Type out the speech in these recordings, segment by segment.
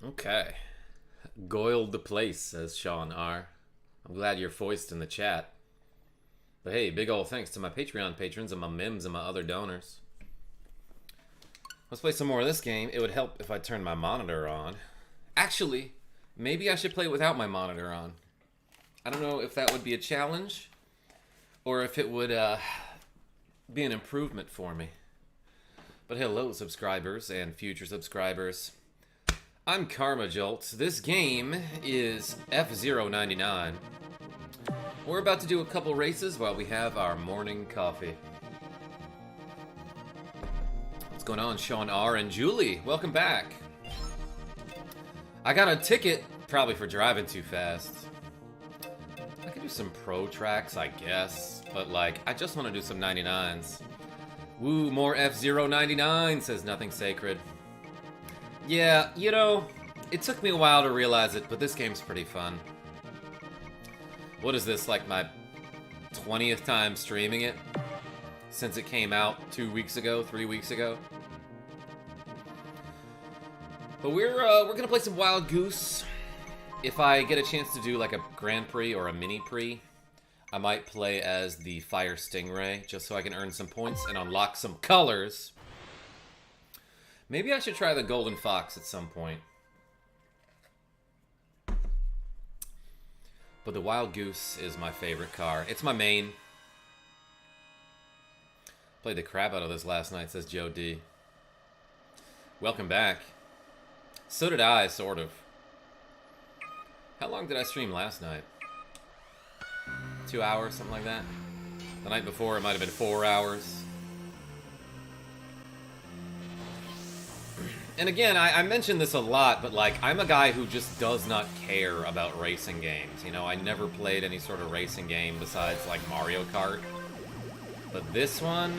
Okay. Goiled the place, says Sean R. I'm glad you're foist in the chat. But hey, big ol' thanks to my Patreon patrons and my Mims and my other donors. Let's play some more of this game. It would help if I turned my monitor on. Actually, maybe I should play without my monitor on. I don't know if that would be a challenge or if it would be an improvement for me. But hello, subscribers and future subscribers. I'm Karma Jolt. This game is fzero 99. We're about to do a couple races while we have our morning coffee. What's going on, Sean R. and Julie? Welcome back. I got a ticket, probably for driving too fast. I could do some pro tracks, I guess, but like, I just want to do some 99s. Woo, more fzero 99, says Nothing Sacred. Yeah, you know, it took me a while to realize it, but this game's pretty fun. What is this, like my 20th time streaming it? Since it came out 2 weeks ago, 3 weeks ago? But we're gonna play some Wild Goose. If I get a chance to do like a Grand Prix or a Mini Prix, I might play as the Fire Stingray, just so I can earn some points and unlock some colors. Maybe I should try the Golden Fox at some point. But the Wild Goose is my favorite car. It's my main. Played the crap out of this last night, says Joe D. Welcome back. So did I, sort of. How long did I stream last night? 2 hours, something like that? The night before, it might have been 4 hours. And again, I mention this a lot, but like, I'm a guy who just does not care about racing games. You know, I never played any sort of racing game besides like Mario Kart. But this one,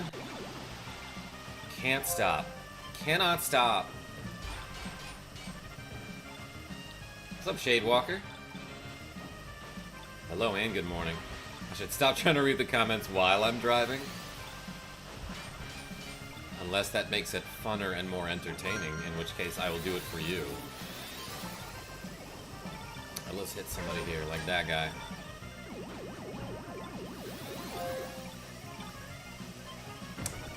can't stop. Cannot stop. What's up, Shadewalker? Hello and good morning. I should stop trying to read the comments while I'm driving. Unless that makes it funner and more entertaining, in which case I will do it for you. Or let's hit somebody here, like that guy.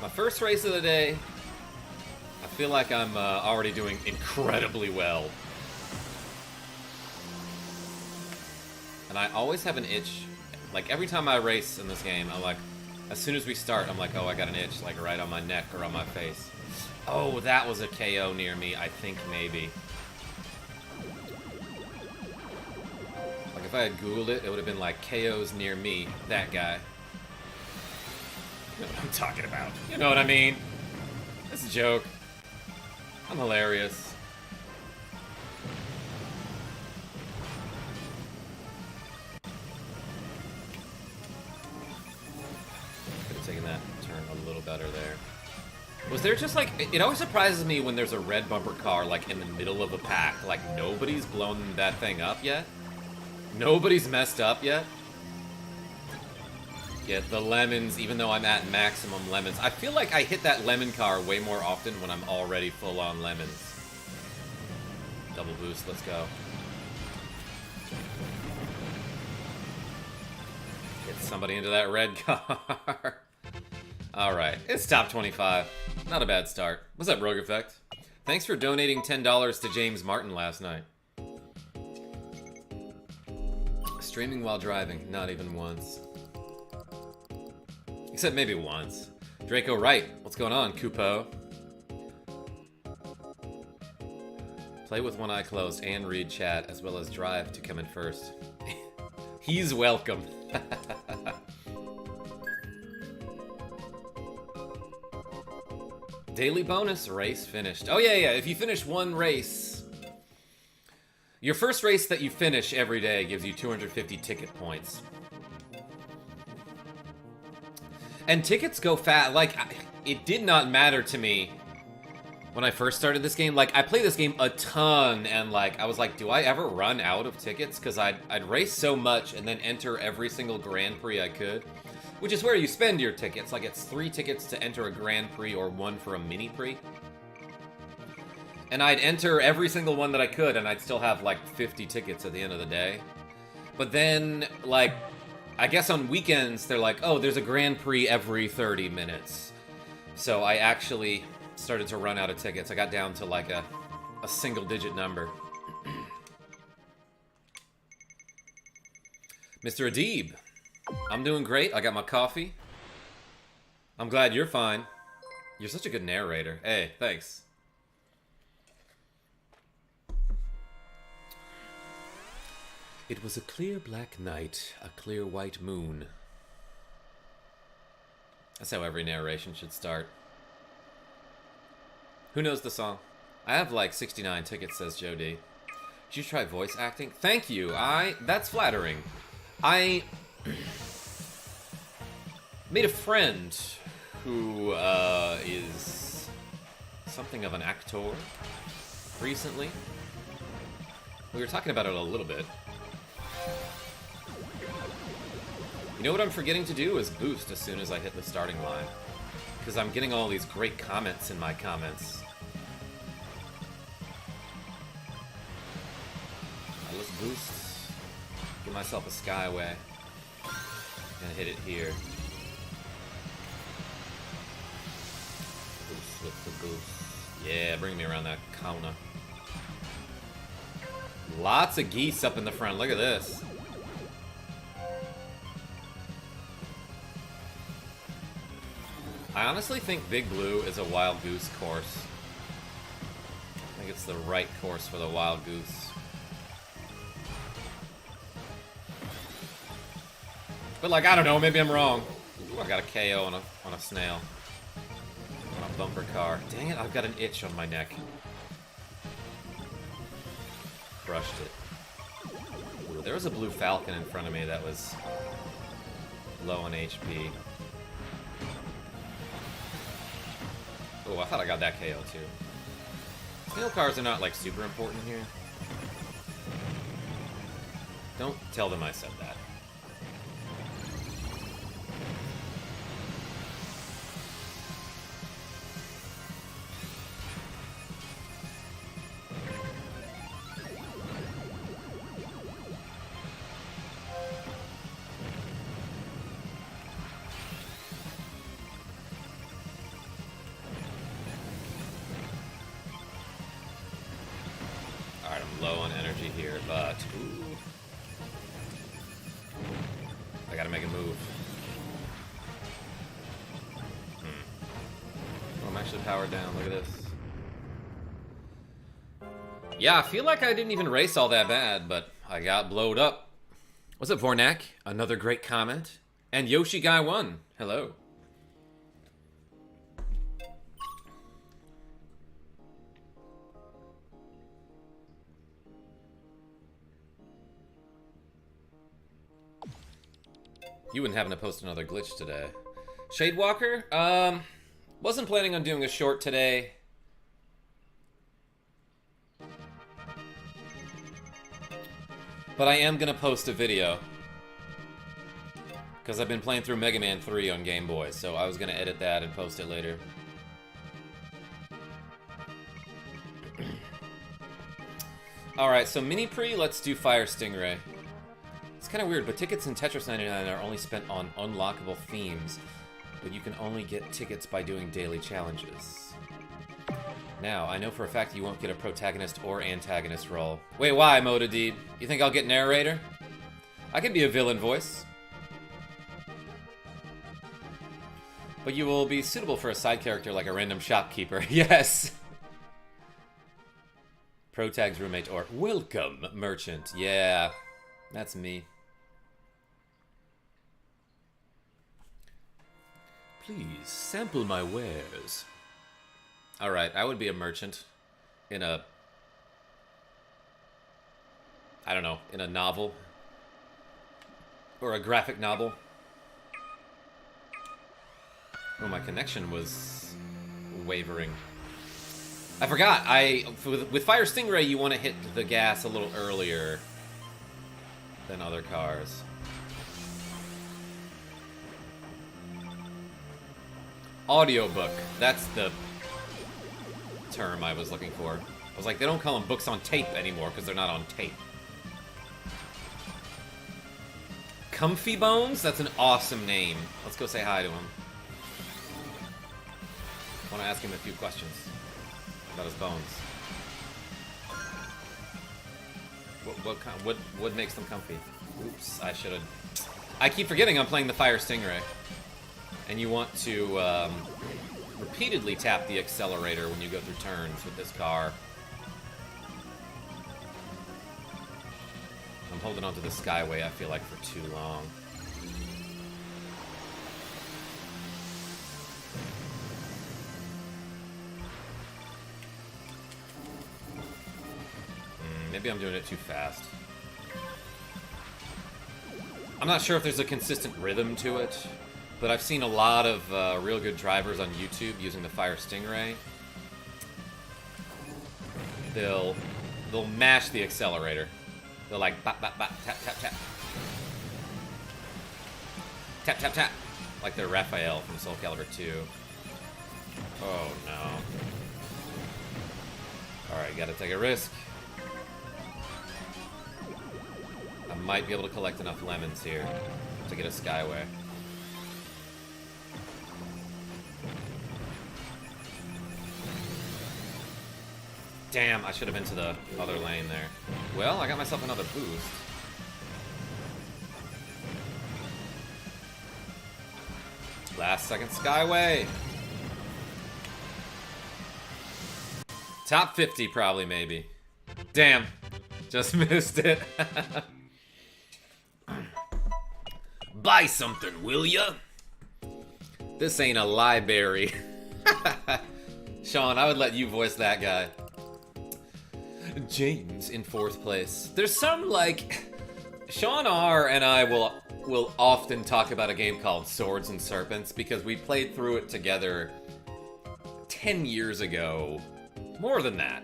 My first race of the day. I feel like I'm already doing incredibly well. And I always have an itch. Like, every time I race in this game, I'm like, as soon as we start, I'm like, oh, I got an itch, like, right on my neck or on my face. Oh, that was a KO near me, I think, maybe. Like, if I had Googled it, it would have been like, KOs near me, that guy. You know what I'm talking about. You know what I mean? It's a joke. I'm hilarious. Taking that turn a little better there. Was there just like, it always surprises me when there's a red bumper car like in the middle of a pack, like nobody's blown that thing up yet? Nobody's messed up yet? Get the lemons, even though I'm at maximum lemons. I feel like I hit that lemon car way more often when I'm already full on lemons. Double boost, let's go. Get somebody into that red car. Alright, it's top 25. Not a bad start. What's up, Rogue Effect? Thanks for donating $10 to James Martin last night. Streaming while driving, not even once. Except maybe once. Draco Wright, what's going on, Kupo? Play with one eye closed and read chat, as well as drive to come in first. He's welcome. Daily bonus, race finished. Oh yeah, if you finish one race, your first race that you finish every day gives you 250 ticket points. And tickets go fast. Like, it did not matter to me when I first started this game. Like, I played this game a ton, and like, I was like, do I ever run out of tickets? Because I'd race so much and then enter every single Grand Prix I could. Which is where you spend your tickets. Like, it's 3 tickets to enter a Grand Prix or 1 for a Mini Prix. And I'd enter every single one that I could, and I'd still have like 50 tickets at the end of the day. But then, like, I guess on weekends, they're like, oh, there's a Grand Prix every 30 minutes. So I actually started to run out of tickets. I got down to like a single-digit number. Mr. Adib, I'm doing great. I got my coffee. I'm glad you're fine. You're such a good narrator. Hey, thanks. It was a clear black night, a clear white moon. That's how every narration should start. Who knows the song? I have like 69 tickets, says Joe D. Did you try voice acting? Thank you. That's flattering. I made a friend who is something of an actor recently. We were talking about it a little bit. You know what I'm forgetting to do is boost as soon as I hit the starting line. Because I'm getting all these great comments in my comments. Let's boost. Give myself a skyway. And hit it here. Boost with the boost. Yeah, bring me around that corner. Lots of geese up in the front. Look at this. I honestly think Big Blue is a Wild Goose course. I think it's the right course for the Wild Goose. But like, I don't know, maybe I'm wrong. Ooh, I got a KO on a snail. On a bumper car. Dang it, I've got an itch on my neck. Crushed it. Ooh, there was a blue falcon in front of me that was low on HP. Oh, I thought I got that KO too. Snail cars are not like super important here. Don't tell them I said that. Low on energy here, but ooh. I gotta make a move. Oh, I'm actually powered down. Look at this. Yeah, I feel like I didn't even race all that bad, but I got blowed up. What's up, Vornak? Another great comment. And Yoshi Guy 1. Hello. You wouldn't happen to post another glitch today. Shadewalker? Wasn't planning on doing a short today. But I am gonna post a video. Because I've been playing through Mega Man 3 on Game Boy, so I was gonna edit that and post it later. Alright, so mini pre, let's do Fire Stingray. It's kind of weird, but tickets in Tetris 99 are only spent on unlockable themes, but you can only get tickets by doing daily challenges. Now, I know for a fact you won't get a protagonist or antagonist role. Wait, why, Modadeed? You think I'll get narrator? I could be a villain voice. But you will be suitable for a side character like a random shopkeeper. Yes! Protag's roommate or welcome merchant. Yeah, that's me. Please sample my wares. Alright, I would be a merchant in a... I don't know, in a novel. Or a graphic novel. Oh, my connection was wavering. I forgot, with Fire Stingray you want to hit the gas a little earlier than other cars. Audiobook, that's the term I was looking for. I was like, they don't call them books on tape anymore because they're not on tape. Comfy Bones? That's an awesome name. Let's go say hi to him. I want to ask him a few questions about his bones. What makes them comfy? Oops, I should have... I keep forgetting I'm playing the Fire Stingray. And you want to repeatedly tap the accelerator when you go through turns with this car. I'm holding onto the Skyway, I feel like, for too long. Maybe I'm doing it too fast. I'm not sure if there's a consistent rhythm to it, but I've seen a lot of real good drivers on YouTube using the Fire Stingray. They'll mash the accelerator. They'll like bop, bop, bop, tap, tap, tap. Tap, tap, tap. Like they're Raphael from Soul Calibur 2. Oh no. Alright, gotta take a risk. I might be able to collect enough lemons here to get a Skyway. Damn, I should have been to the other lane there. Well, I got myself another boost. Last second Skyway. Top 50 probably, maybe. Damn, just missed it. Buy something, will ya? This ain't a library. Sean, I would let you voice that guy. James in 4th place. There's some, like... Sean R. and I will often talk about a game called Swords and Serpents because we played through it together 10 years ago. More than that.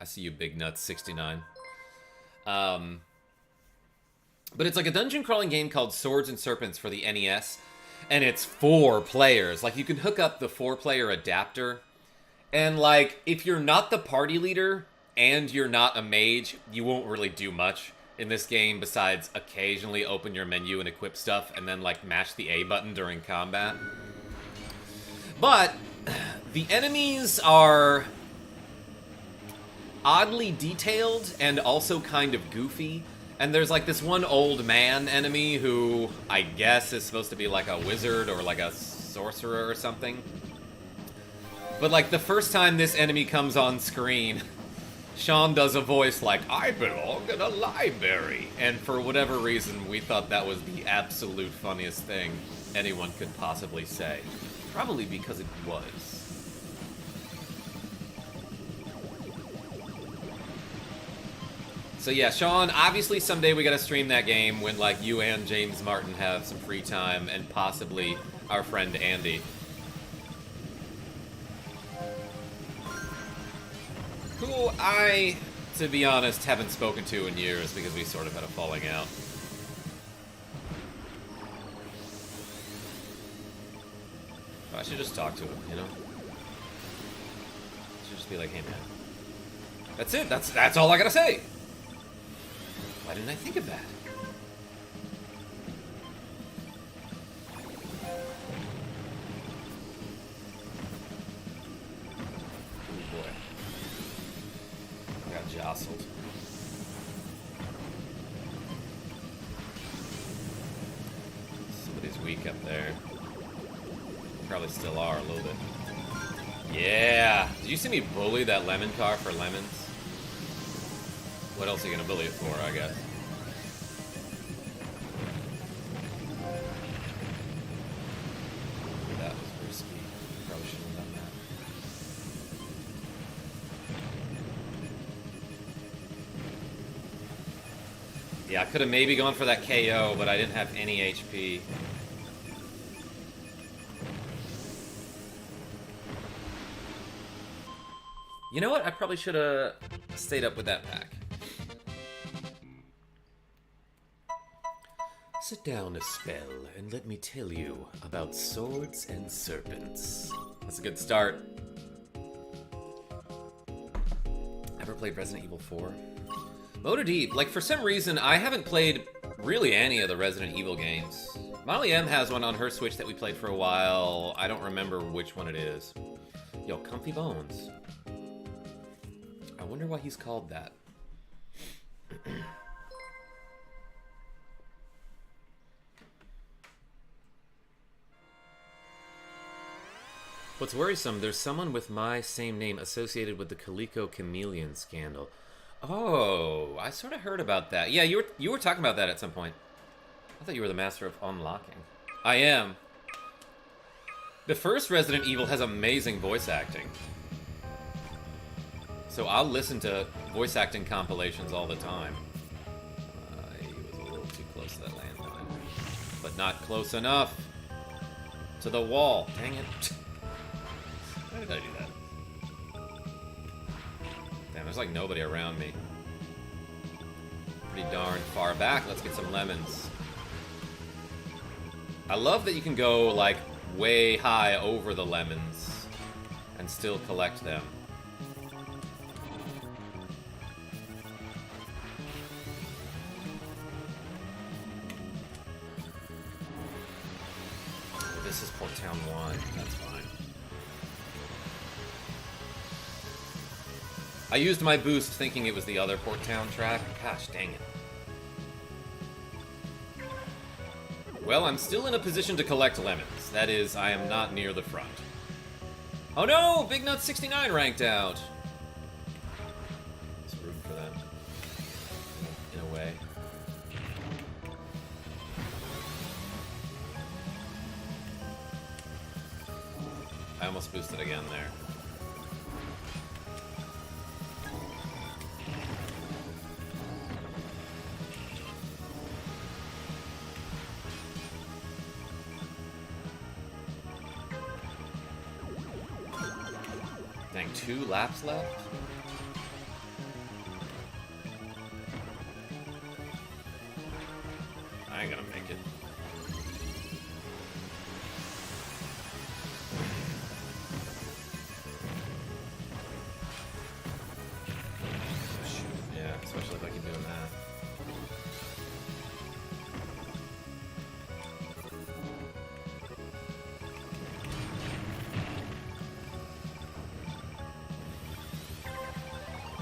I see you, Big Nuts 69. But it's like a dungeon crawling game called Swords and Serpents for the NES, and it's 4 players. Like, you can hook up the 4-player adapter, and like, if you're not the party leader and you're not a mage, you won't really do much in this game besides occasionally open your menu and equip stuff and then like mash the A button during combat. But the enemies are oddly detailed and also kind of goofy. And there's like this one old man enemy who I guess is supposed to be like a wizard or like a sorcerer or something. But like the first time this enemy comes on screen, Sean does a voice like, I belong in a library. And for whatever reason, we thought that was the absolute funniest thing anyone could possibly say. Probably because it was. So yeah, Sean, obviously someday we gotta stream that game when like you and James Martin have some free time, and possibly our friend Andy. Who I, to be honest, haven't spoken to in years because we sort of had a falling out. I should just talk to him, you know? I should just be like, hey man. That's it, that's all I gotta say! Why didn't I think of that? Oh boy. I got jostled. Somebody's weak up there. Probably still are a little bit. Yeah! Did you see me bully that lemon car for lemons? What else are you gonna bully it for, I guess? That was risky. Probably shouldn't have done that. Yeah, I could have maybe gone for that KO, but I didn't have any HP. You know what? I probably should have stayed up with that pack. Sit down a spell and let me tell you about Swords and Serpents. That's a good start. Never played Resident Evil 4. Motor Deep. Like, for some reason, I haven't played really any of the Resident Evil games. Molly M has one on her Switch that we played for a while. I don't remember which one it is. Yo, Comfy Bones. I wonder why he's called that. What's worrisome, there's someone with my same name associated with the Coleco Chameleon scandal. Oh, I sort of heard about that. Yeah, you were talking about that at some point. I thought you were the master of unlocking. I am. The first Resident Evil has amazing voice acting. So I'll listen to voice acting compilations all the time. He was a little too close to that landmine. But not close enough to the wall. Dang it. Why did I do that? Damn, there's like nobody around me. Pretty darn far back. Let's get some lemons. I love that you can go like way high over the lemons and still collect them. Oh, this is Port Town 1. That's fine. I used my boost thinking it was the other Port Town track. Gosh, dang it. Well, I'm still in a position to collect lemons. That is, I am not near the front. Oh no! Big Nut 69 ranked out! It's rude for them. In a way. I almost boosted again there. Dang, 2 laps left? I ain't gonna make it. Shoot, yeah, especially if I keep doing that.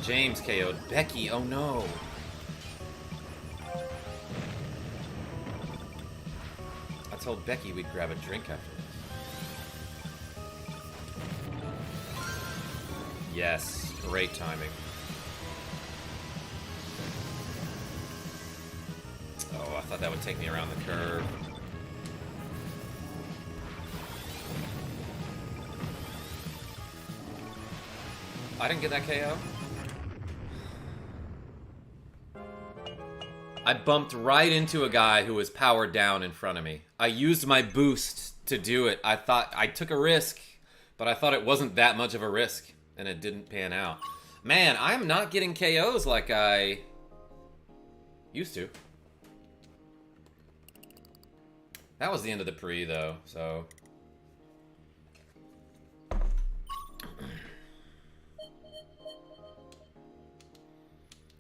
James KO'd Becky, oh no. I told Becky we'd grab a drink after this. Yes, great timing. Oh, I thought that would take me around the curve. I didn't get that KO. I bumped right into a guy who was powered down in front of me. I used my boost to do it. I thought I took a risk, but I thought it wasn't that much of a risk, and it didn't pan out. Man, I'm not getting KOs like I used to. That was the end of the pre, though, so...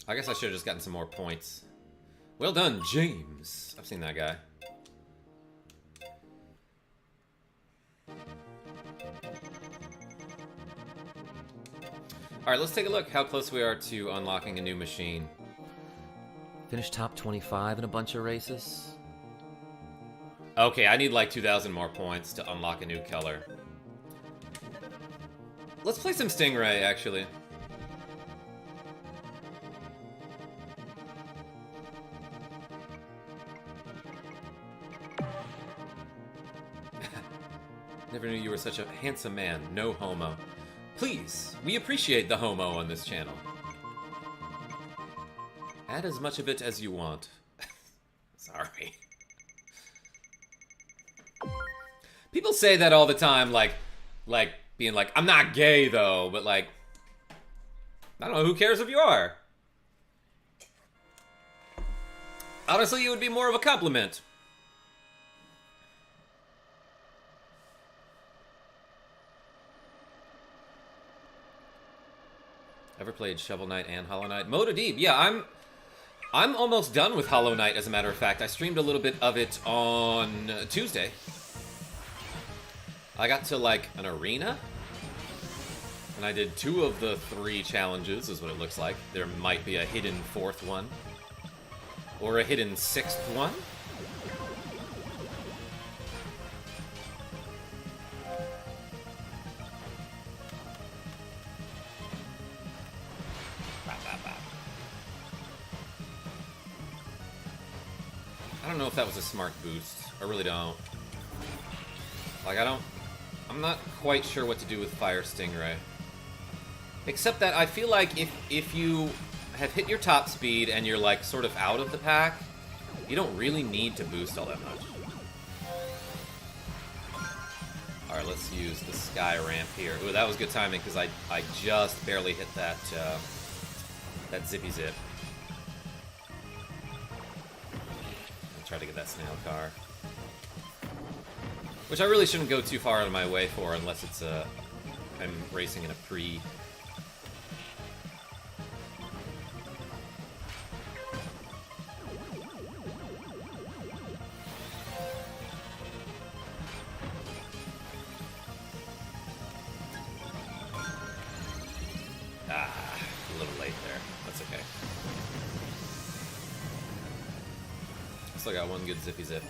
I guess I should have just gotten some more points. Well done, James. I've seen that guy. Alright, let's take a look how close we are to unlocking a new machine. Finish top 25 in a bunch of races. Okay, I need like 2,000 more points to unlock a new color. Let's play some Stingray, actually. Never knew you were such a handsome man. No homo. Please, we appreciate the homo on this channel. Add as much of it as you want. Sorry. People say that all the time, like being like, I'm not gay though, but like, I don't know, who cares if you are? Honestly, it would be more of a compliment. Ever played Shovel Knight and Hollow Knight? Moda Deep, yeah, I'm almost done with Hollow Knight, as a matter of fact. I streamed a little bit of it on Tuesday. I got to, like, an arena. And I did 2 of the 3 challenges, is what it looks like. There might be a hidden 4th one. Or a hidden 6th one. I don't know if that was a smart boost. I really don't. Like, I'm not quite sure what to do with Fire Stingray. Except that I feel like if you have hit your top speed and you're, like, sort of out of the pack, you don't really need to boost all that much. Alright, let's use the sky ramp here. Ooh, that was good timing, because I just barely hit that, that zippy zip. Try to get that snail car. Which I really shouldn't go too far out of my way for, unless it's I'm racing in a pre. A little late there. That's okay. Still got one good zippy zip.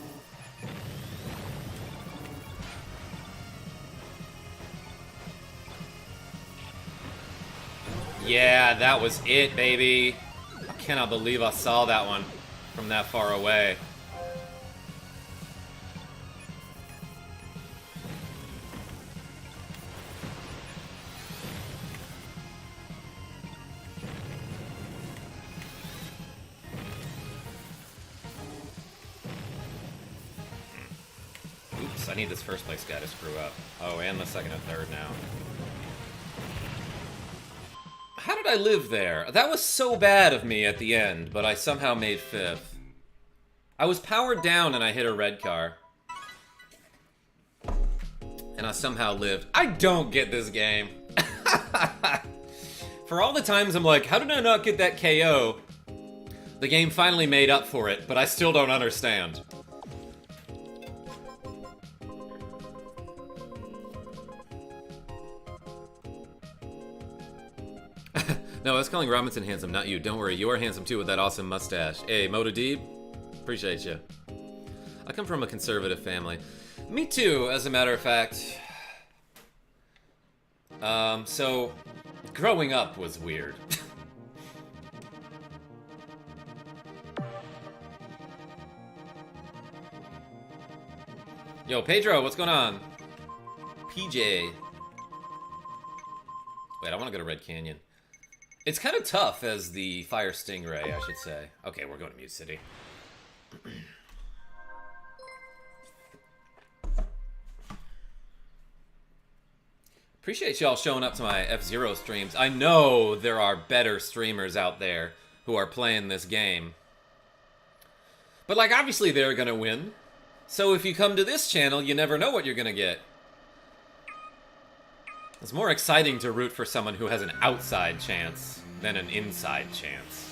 Yeah, that was it, baby. I cannot believe I saw that one from that far away. Oops, I need this first place guy to screw up. Oh, and the second and third now. How did I live there? That was so bad of me at the end, but I somehow made 5th. I was powered down and I hit a red car. And I somehow lived. I don't get this game. For all the times I'm like, how did I not get that KO? The game finally made up for it, but I still don't understand. No, I was calling Robinson handsome, not you. Don't worry, you are handsome too with that awesome mustache. Hey, Moda Deeb, appreciate you. I come from a conservative family. Me too, as a matter of fact. So, growing up was weird. Yo, Pedro, what's going on? PJ. Wait, I want to go to Red Canyon. It's kind of tough as the Fire Stingray, I should say. Okay, we're going to Mute City. Appreciate y'all showing up to my fzero streams. I know there are better streamers out there who are playing this game. But, like, obviously they're gonna win. So if you come to this channel, you never know what you're gonna get. It's more exciting to root for someone who has an outside chance than an inside chance.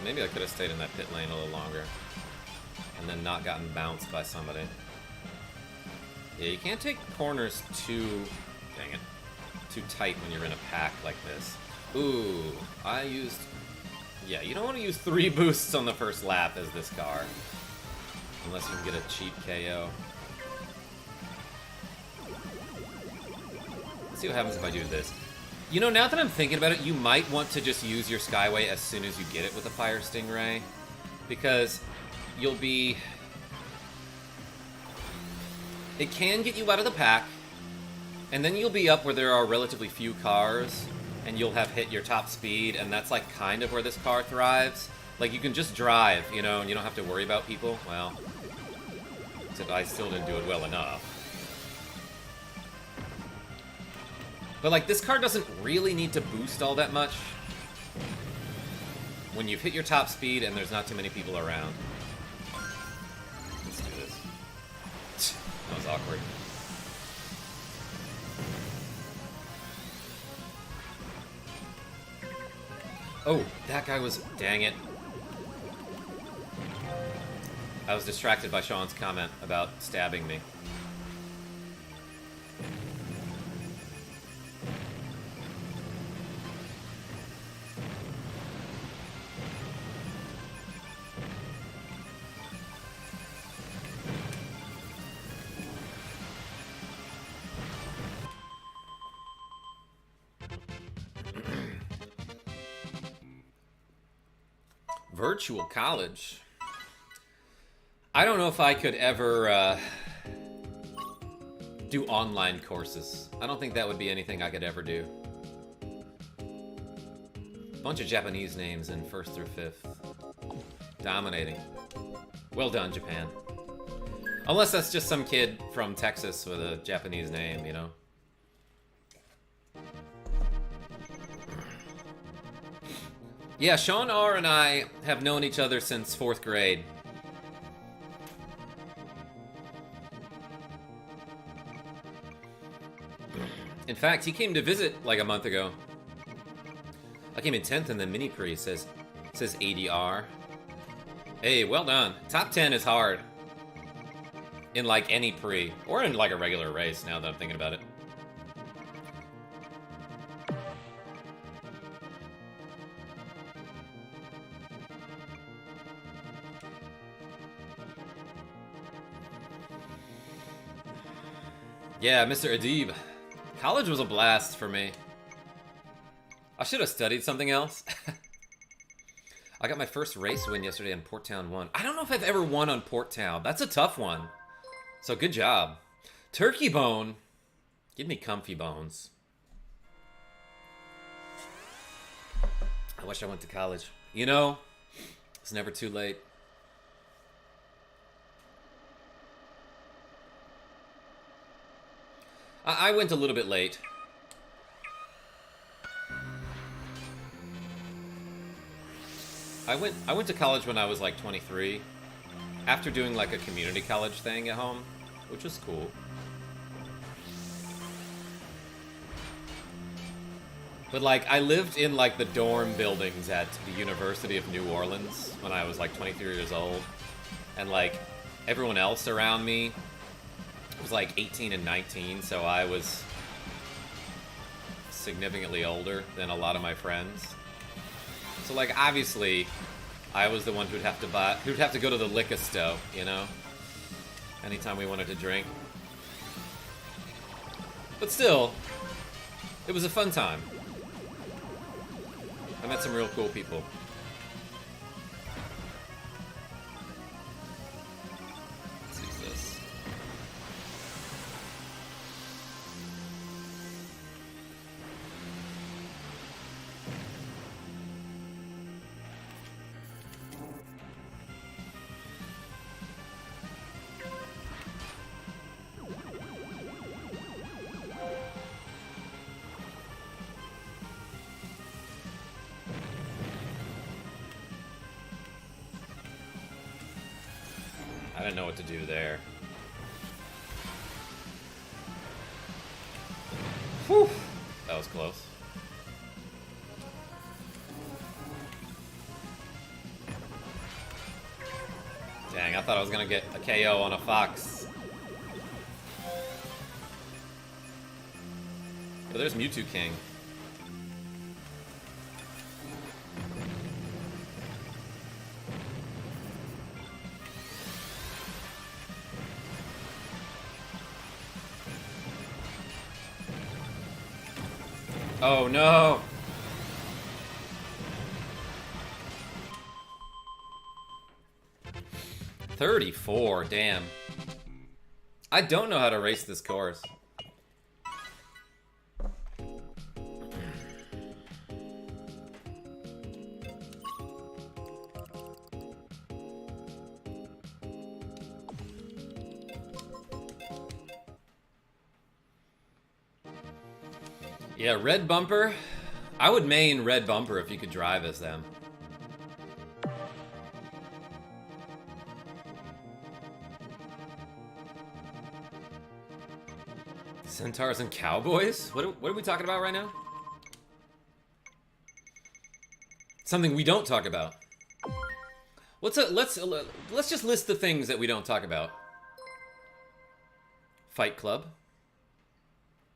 Maybe I could have stayed in that pit lane a little longer and then not gotten bounced by somebody. Yeah, you can't take corners too, dang it, too tight when you're in a pack like this. Ooh, I used, yeah, you don't want to use 3 boosts on the first lap as this car. Unless you can get a cheap KO. Let's see what happens if I do this. You know, now that I'm thinking about it, you might want to just use your Skyway as soon as you get it with a Fire Stingray. Because you'll be... It can get you out of the pack, and then you'll be up where there are relatively few cars, and you'll have hit your top speed, and that's like kind of where this car thrives. Like, you can just drive, you know, and you don't have to worry about people. Well, except I still didn't do it well enough. But, like, this car doesn't really need to boost all that much when you've hit your top speed and there's not too many people around. Let's do this. That was awkward. Oh, that guy was... Dang it. I was distracted by Sean's comment about stabbing me. Virtual college. I don't know if I could ever do online courses. I don't think that would be anything I could ever do. Bunch of Japanese names in 1st through 5th. Dominating. Well done, Japan. Unless that's just some kid from Texas with a Japanese name, you know? Yeah, Sean R. and I have known each other since 4th grade. In fact, he came to visit like a month ago. I came in 10th in the mini pre, says ADR. Hey, well done. Top 10 is hard. In like any pre, or in like a regular race, now that I'm thinking about it. Yeah, Mr. Adib. College was a blast for me. I should have studied something else. I got my first race win yesterday on Port Town 1. I don't know if I've ever won on Port Town. That's a tough one. So good job. Turkey bone. Give me comfy bones. I wish I went to college. You know, it's never too late. I went a little bit late. I went to college when I was like 23, after doing like a community college thing at home, which was cool. But like I lived in like the dorm buildings at the University of New Orleans when I was like 23 years old, and like everyone else around me was like 18 and 19, so I was significantly older than a lot of my friends. So like obviously I was the one who'd have to go to the liquor store, you know, anytime we wanted to drink. But still, it was a fun time. I met some real cool people. Let's use this. I didn't know what to do there. Whew, that was close. Dang, I thought I was gonna get a KO on a fox. But there's Mewtwo King. Oh no! $34, damn. I don't know how to race this course. Yeah, red bumper. I would main red bumper if you could drive as them. Centaurs and cowboys? What are we talking about right now? Something we don't talk about. Let's just list the things that we don't talk about. Fight Club.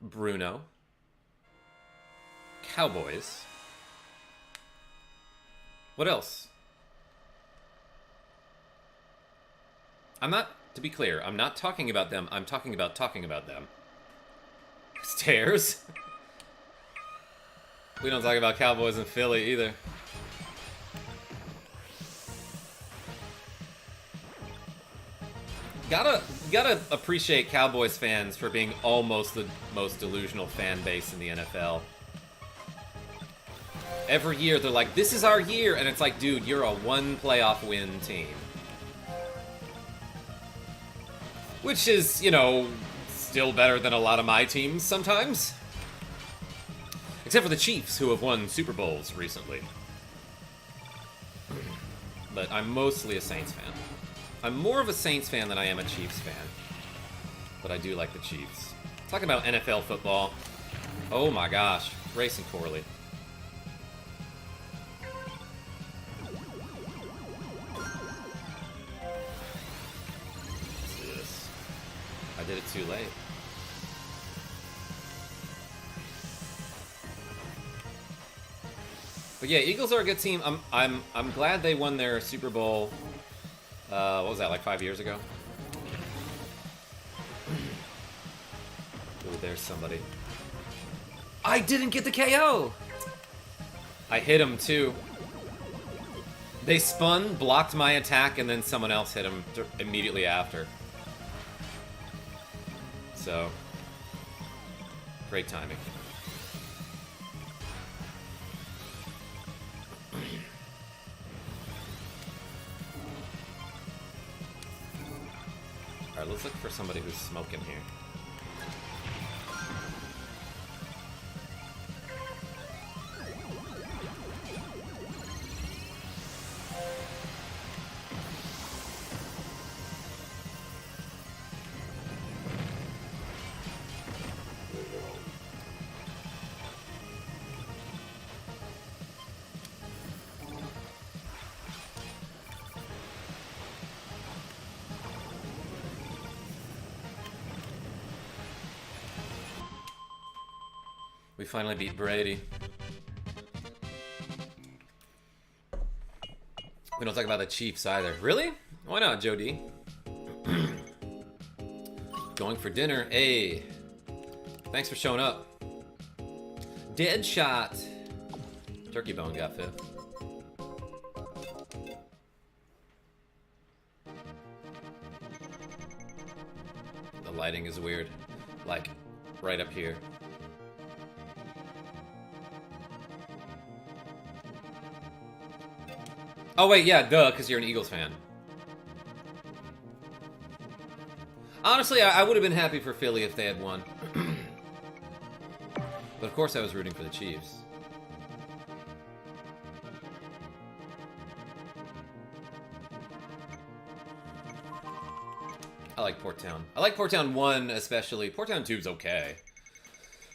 Bruno. Cowboys. What else? To be clear, I'm not talking about them. I'm talking about them. Stairs. We don't talk about Cowboys in Philly either. Gotta appreciate Cowboys fans for being almost the most delusional fan base in the NFL. Every year they're like, this is our year, and it's like, dude, you're a one playoff win team. Which is, you know, still better than a lot of my teams sometimes. Except for the Chiefs, who have won Super Bowls recently. But I'm mostly a Saints fan. I'm more of a Saints fan than I am a Chiefs fan. But I do like the Chiefs. Talking about NFL football. Oh my gosh. Racing poorly. Let's do this. I did it too late. But yeah, Eagles are a good team. I'm glad they won their Super Bowl. What was that, like 5 years ago? Ooh, there's somebody. I didn't get the KO! I hit him too. They spun, blocked my attack, and then someone else hit him immediately after. So, great timing. Alright, let's look for somebody who's smoking here. We finally beat Brady. We don't talk about the Chiefs either. Really? Why not, Joe D? Going for dinner. Hey. Thanks for showing up. Dead shot. Turkey Bone got fifth. The lighting is weird. Like, right up here. Oh wait, yeah, duh, because you're an Eagles fan. Honestly, I would have been happy for Philly if they had won. But of course I was rooting for the Chiefs. I like Port Town. I like Port Town 1 especially. Port Town 2 is okay.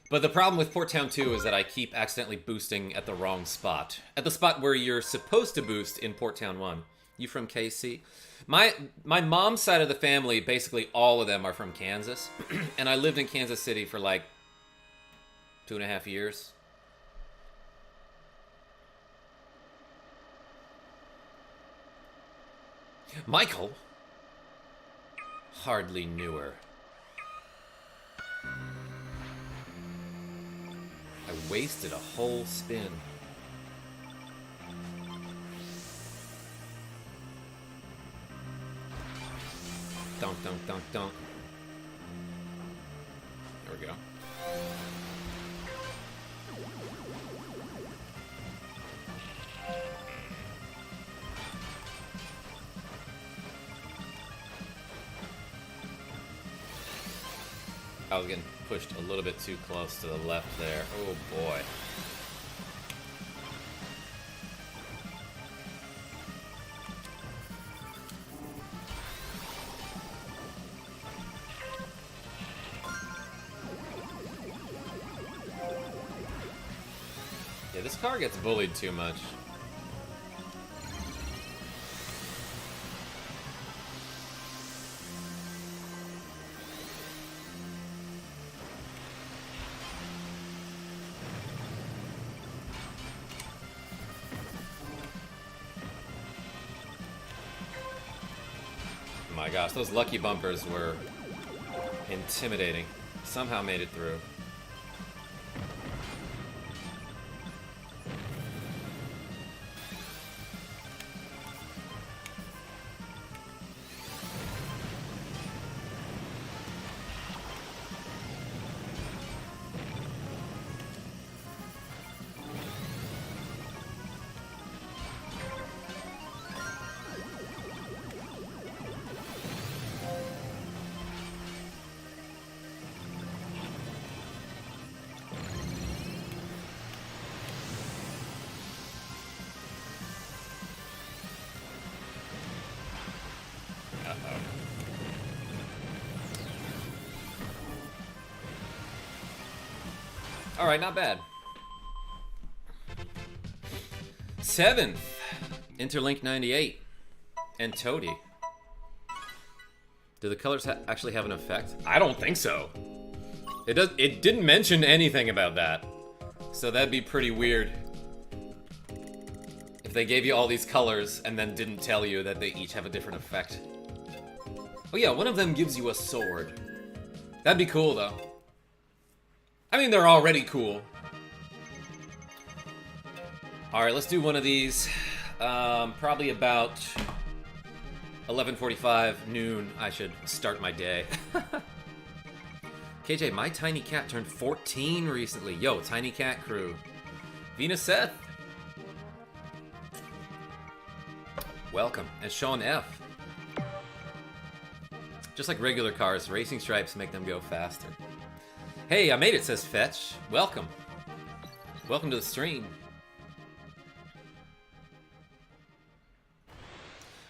But the problem with Port Town 2 is that I keep accidentally boosting at the wrong spot. At the spot where you're supposed to boost in Port Town 1. You from KC? My mom's side of the family, basically all of them are from Kansas. And I lived in Kansas City for like 2.5 years. Michael? Hardly knew her. I wasted a whole spin. Dunk, dunk, dunk, dunk. There we go. I was getting pushed a little bit too close to the left there. Oh boy. Yeah, this car gets bullied too much. My gosh, those lucky bumpers were intimidating. Somehow made it through. Alright, not bad. 7th, Interlink 98, and Toady. Do the colors actually have an effect? I don't think so. It didn't mention anything about that. So that'd be pretty weird. If they gave you all these colors and then didn't tell you that they each have a different effect. Oh yeah, one of them gives you a sword. That'd be cool though. I mean, they're already cool. Alright, let's do one of these. Probably about 11:45, noon, I should start my day. KJ, my tiny cat turned 14 recently. Yo, tiny cat crew. Venus Seth. Welcome. And Sean F. Just like regular cars, racing stripes make them go faster. Hey, I made it, says Fetch. Welcome. Welcome to the stream.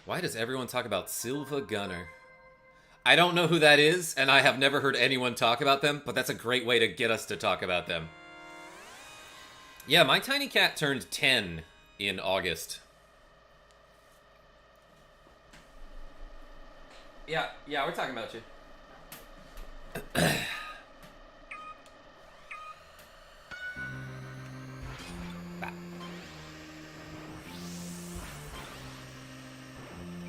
Why does everyone talk about Silva Gunner? I don't know who that is, and I have never heard anyone talk about them, but that's a great way to get us to talk about them. Yeah, my tiny cat turned 10 in August. Yeah, we're talking about you.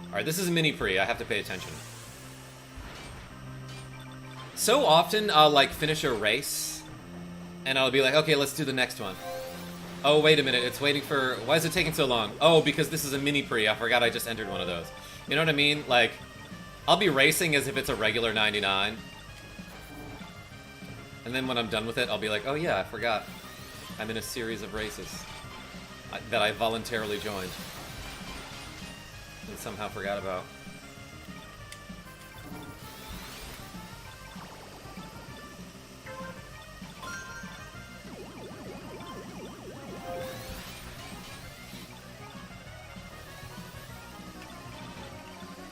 Alright, this is a mini pre. I have to pay attention. So often, I'll, like, finish a race, and I'll be like, okay, let's do the next one. Oh, wait a minute. It's waiting for... Why is it taking so long? Oh, because this is a mini pre. I forgot I just entered one of those. You know what I mean? Like, I'll be racing as if it's a regular 99. And then when I'm done with it, I'll be like, oh yeah, I forgot. I'm in a series of races that I voluntarily joined. And somehow forgot about.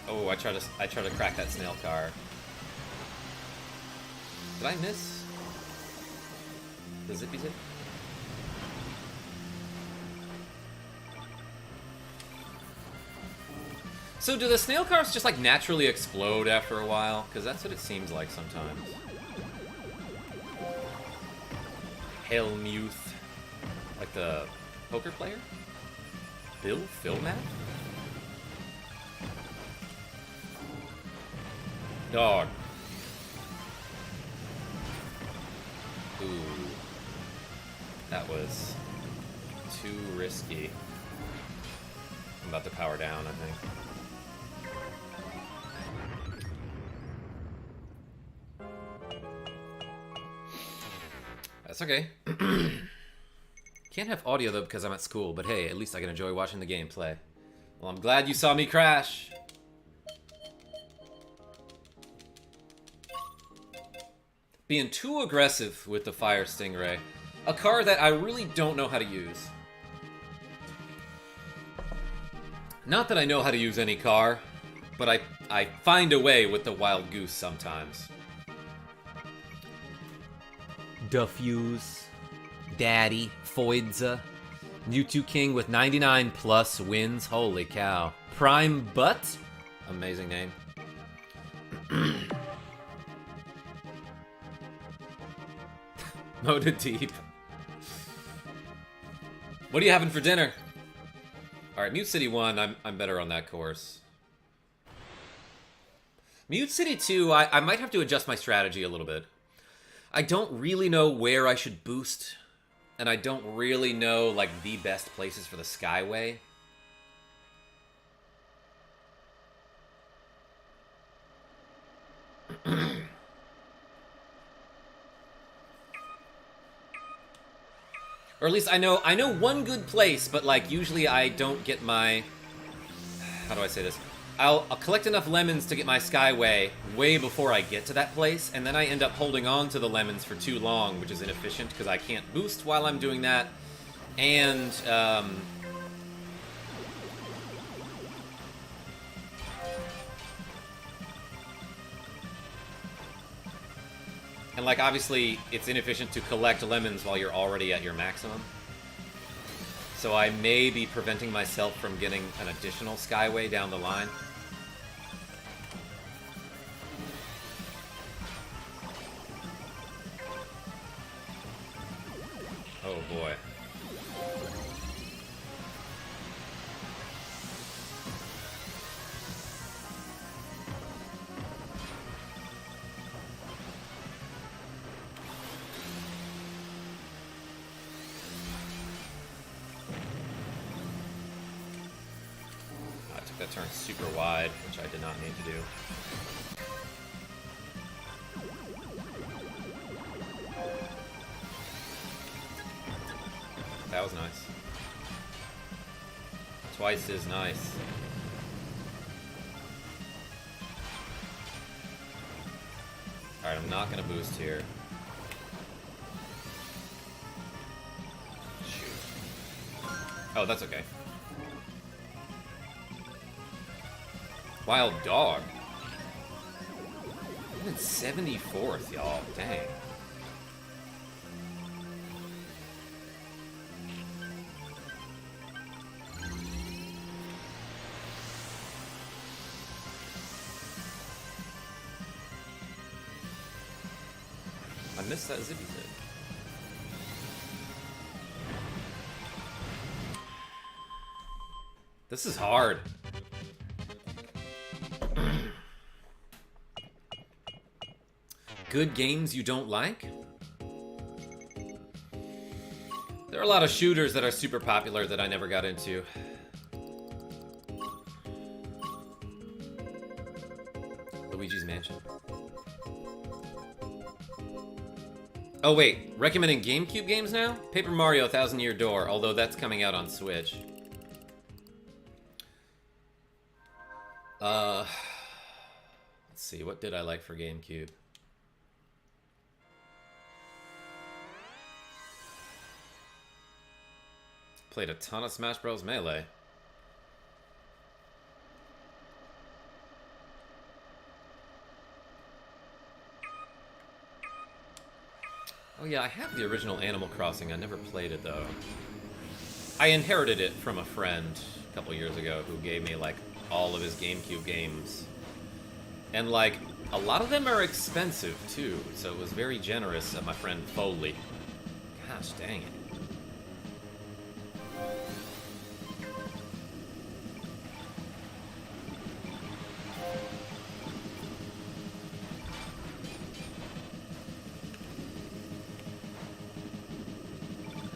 Oh, I try to crack that snail car. Did I miss the zippy zip? So do the snail cars just like naturally explode after a while? Because that's what it seems like sometimes. Helmuth. Like the poker player? Bill Philmat? Dog. Ooh. That was too risky. I'm about to power down, I think. That's okay. Can't have audio though because I'm at school, but hey, at least I can enjoy watching the gameplay. Well, I'm glad you saw me crash. being too aggressive with the Fire Stingray. A car that I really don't know how to use. Not that I know how to use any car, but I find a way with the Wild Goose sometimes. Diffuse, Daddy, Foidza, Mewtwo King with 99 plus wins. Holy cow. Prime Butt? Amazing name. Moda Deep. What are you having for dinner? Alright, Mute City 1, I'm better on that course. Mute City 2, I might have to adjust my strategy a little bit. I don't really know where I should boost, and I don't really know, like, the best places for the Skyway. Or at least I know one good place, but like usually I don't get my, how do I say this? I'll collect enough lemons to get my Skyway way before I get to that place, and then I end up holding on to the lemons for too long, which is inefficient because I can't boost while I'm doing that. And like, obviously, it's inefficient to collect lemons while you're already at your maximum. So I may be preventing myself from getting an additional Skyway down the line. Oh boy. That turned super wide, which I did not need to do. That was nice. Twice is nice. Alright, I'm not gonna boost here. Shoot. Oh, that's okay. Wild Dog. Even 74th, y'all. Dang. I missed that zippy zip. This is hard. Good games you don't like? There are a lot of shooters that are super popular that I never got into. Luigi's Mansion. Oh wait, recommending GameCube games now? Paper Mario: Thousand Year Door, although that's coming out on Switch. Let's see, what did I like for GameCube? Played a ton of Smash Bros. Melee. Oh yeah, I have the original Animal Crossing. I never played it though. I inherited it from a friend a couple years ago who gave me like all of his GameCube games. And like, a lot of them are expensive too, so it was very generous of my friend Foley. Gosh dang it.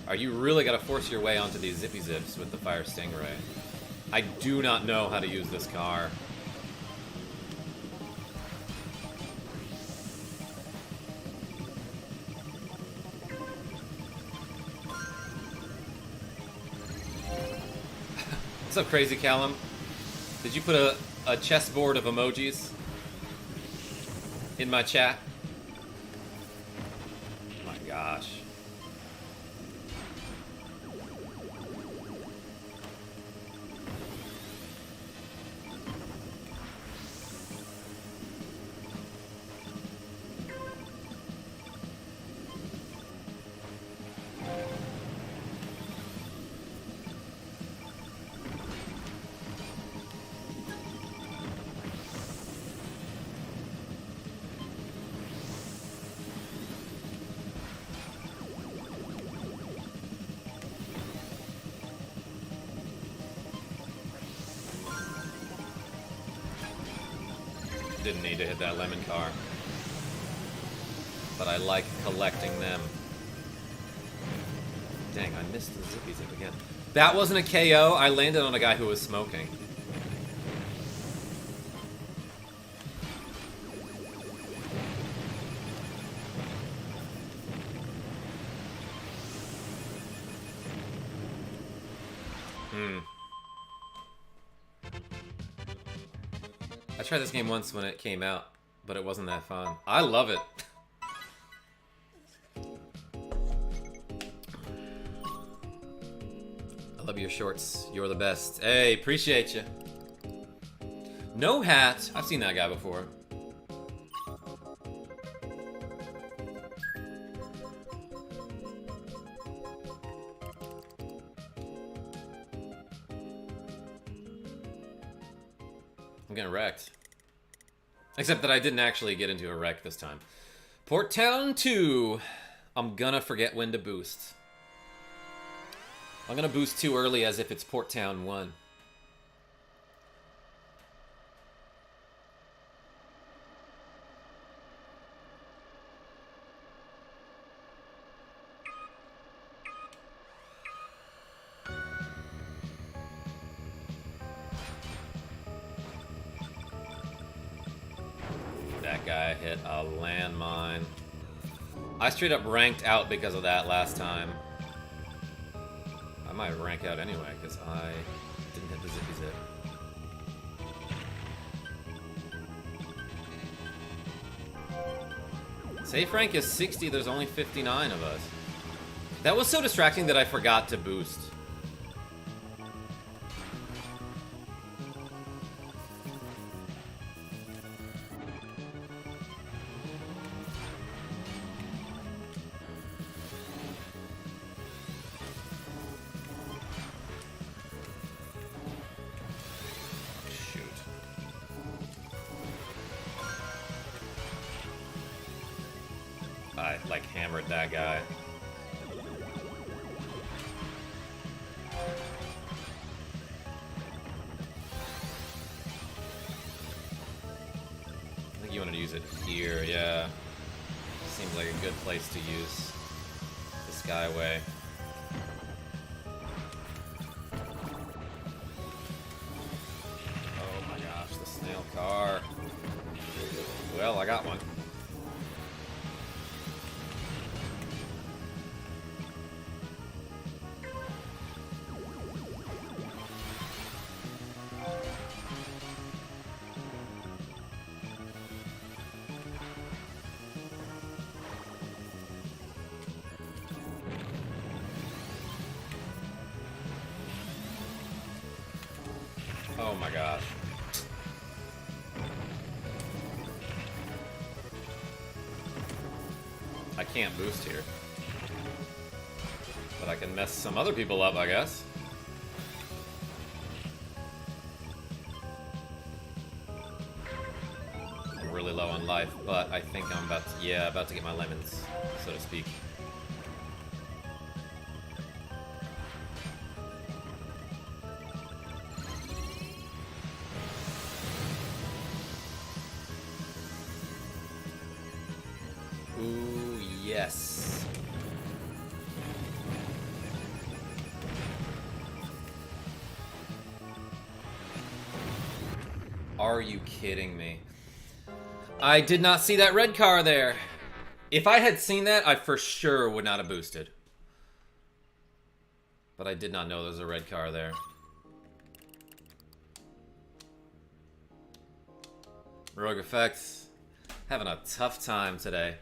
Are you really gotta force your way onto these zippy zips with the Fire Stingray? I do not know how to use this car. What's up, Crazy Callum? Did you put a chessboard of emojis in my chat? gosh. Didn't need to hit that lemon car. But I like collecting them. Dang, I missed the zippy zip again. That wasn't a KO. I landed on a guy who was smoking. I tried this game once when it came out, but it wasn't that fun. I love it. I love your shorts. You're the best. Hey, appreciate you. No hat. I've seen that guy before. I'm getting wrecked. Except that I didn't actually get into a wreck this time. Port Town 2. I'm gonna forget when to boost. I'm gonna boost too early as if it's Port Town 1. That guy hit a landmine. I straight up ranked out because of that last time. I might rank out anyway, because I didn't hit the zippy zip. Safe rank is 60, there's only 59 of us. That was so distracting that I forgot to boost. I, like, hammered that guy. I think you wanted to use it here, yeah. Seems like a good place to use the Skyway. Oh my gosh, the snail car. Well, I got one. Oh my gosh. I can't boost here. But I can mess some other people up, I guess. I'm really low on life, but I think I'm about to, yeah, about to get my lemons, so to speak. Ooh, yes. Are you kidding me? I did not see that red car there. If I had seen that, I for sure would not have boosted. But I did not know there was a red car there. Rogue Effects. Having a tough time today.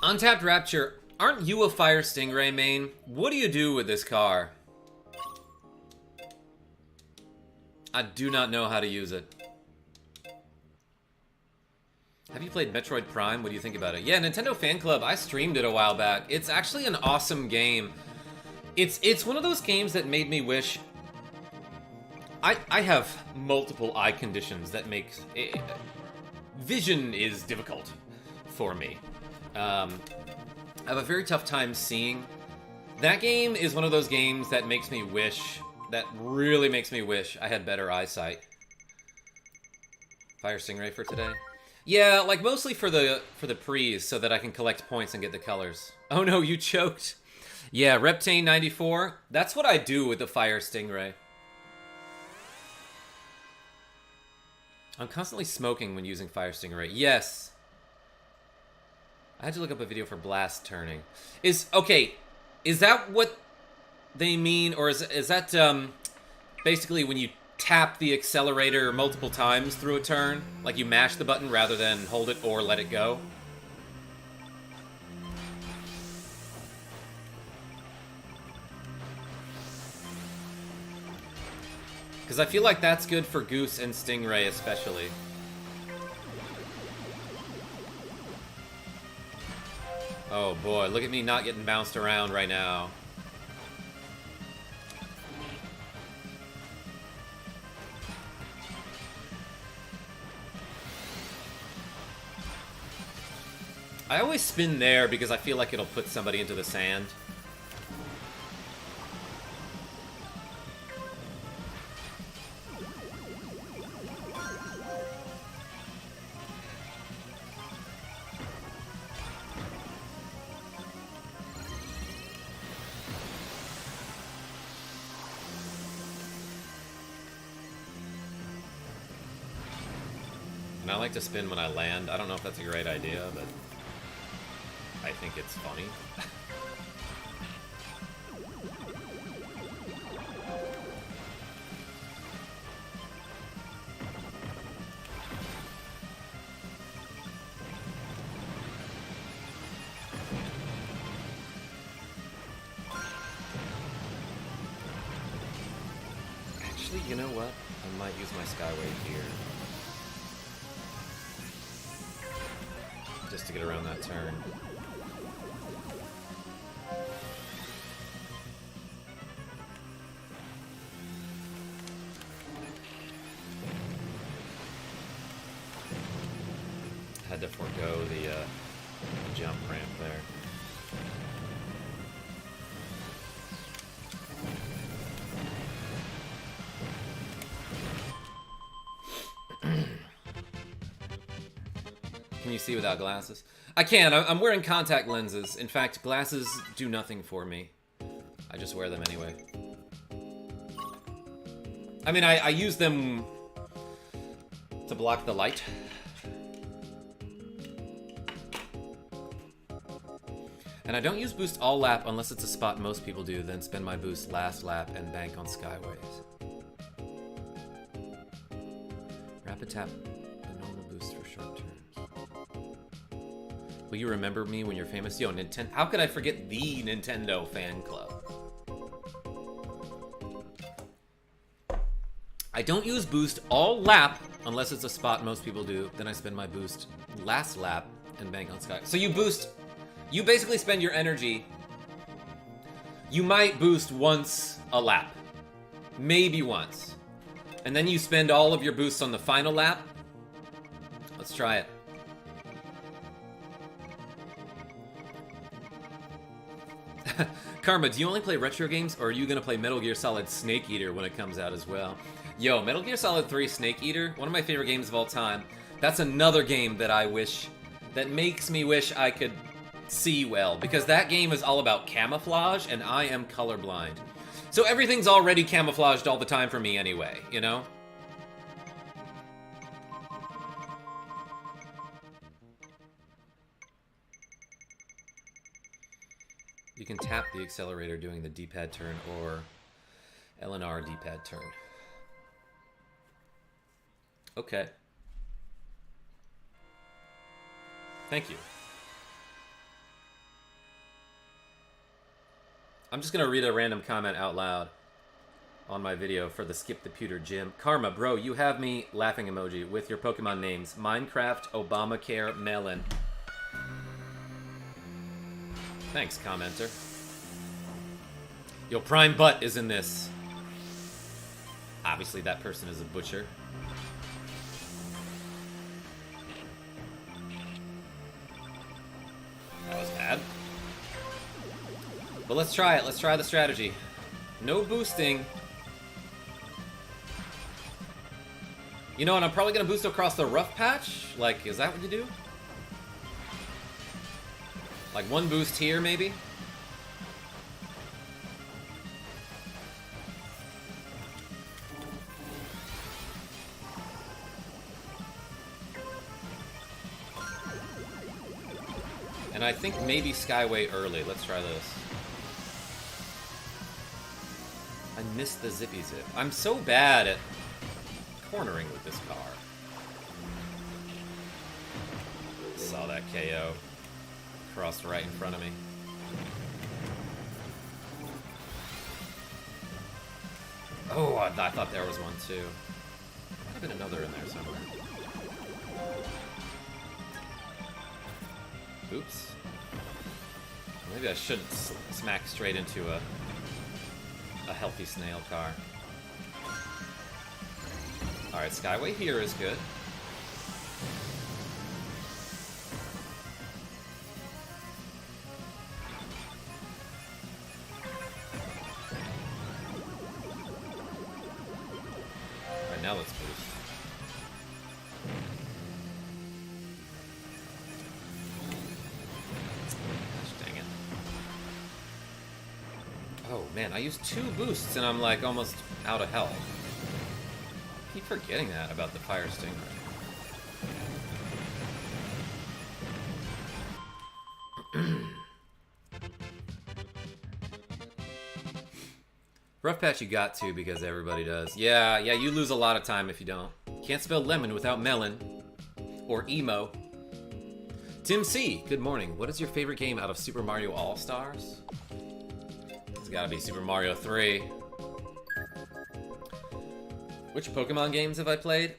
Untapped Rapture, aren't you a Fire Stingray main? What do you do with this car? I do not know how to use it. Have you played Metroid Prime? What do you think about it? Yeah, Nintendo Fan Club, I streamed it a while back. It's actually an awesome game. It's one of those games that made me wish... I have multiple eye conditions that make... vision is difficult for me. I have a very tough time seeing. That game is one of those games that makes me wish... that really makes me wish I had better eyesight. Fire Stingray for today? Yeah, like mostly for the prees, so that I can collect points and get the colors. Oh no, you choked. Yeah, Reptane94. That's what I do with the Fire Stingray. I'm constantly smoking when using Fire Stingray. Yes. I had to look up a video for blast turning. Okay, is that what they mean, or is that basically when you tap the accelerator multiple times through a turn? Like you mash the button rather than hold it or let it go? Because I feel like that's good for Goose and Stingray especially. Oh boy, look at me not getting bounced around right now. I always spin there because I feel like it'll put somebody into the sand. And I like to spin when I land. I don't know if that's a great idea, but I think it's funny. Actually, you know what? I might use my Skyway here. Just to get around that turn. Had to forego the jump ramp there. Can you see without glasses? I can. I'm wearing contact lenses. In fact, glasses do nothing for me. I just wear them anyway. I mean, I use them to block the light. And I don't use boost all lap unless it's a spot most people do, then spend my boost last lap and bank on Skyways. Rapid tap, a normal boost for short turns. Will you remember me when you're famous? Yo, Nintendo. How could I forget the Nintendo Fan Club? I don't use boost all lap unless it's a spot most people do, then I spend my boost last lap and bank on Sky. So you boost... You basically spend your energy. You might boost once a lap. Maybe once. And then you spend all of your boosts on the final lap. Let's try it. Karma, do you only play retro games, or are you going to play Metal Gear Solid Snake Eater when it comes out as well? Yo, Metal Gear Solid 3 Snake Eater, one of my favorite games of all time. That's another game that I wish... that makes me wish I could... see well, because that game is all about camouflage, and I am colorblind. So everything's already camouflaged all the time for me anyway, you know? You can tap the accelerator doing the D-pad turn or LNR D-pad turn. Okay. I'm just gonna read a random comment out loud on my video for the Skip the Pewter Gym. Karma, bro, you have me laughing emoji with your Pokemon names. Minecraft, Obamacare, Melon. Thanks, commenter. Yo, Prime Butt is in this. Obviously, that person is a butcher. That was bad. But let's try it. Let's try the strategy. No boosting. You know, and I'm probably going to boost across the rough patch. Like, is that what you do? Like one boost here, maybe? And I think maybe Skyway early. Let's try this. I missed the zippy zip. I'm so bad at cornering with this car. Saw that KO. Crossed right in front of me. Oh, I thought there was one too. Might have been another in there somewhere. Oops. Maybe I shouldn't smack straight into a healthy snail car. Alright, Skyway here is good. Alright, now let's boost. Gosh dang it. Oh man, I used 2 boosts and I'm like almost out of health. I keep forgetting that about the Fire Stingray. Rough patch you got to because everybody does. Yeah, you lose a lot of time if you don't. Can't spell lemon without melon. Or emo. Tim C, good morning. What is your favorite game out of Super Mario All-Stars? It's gotta be Super Mario 3. Which Pokemon games have I played?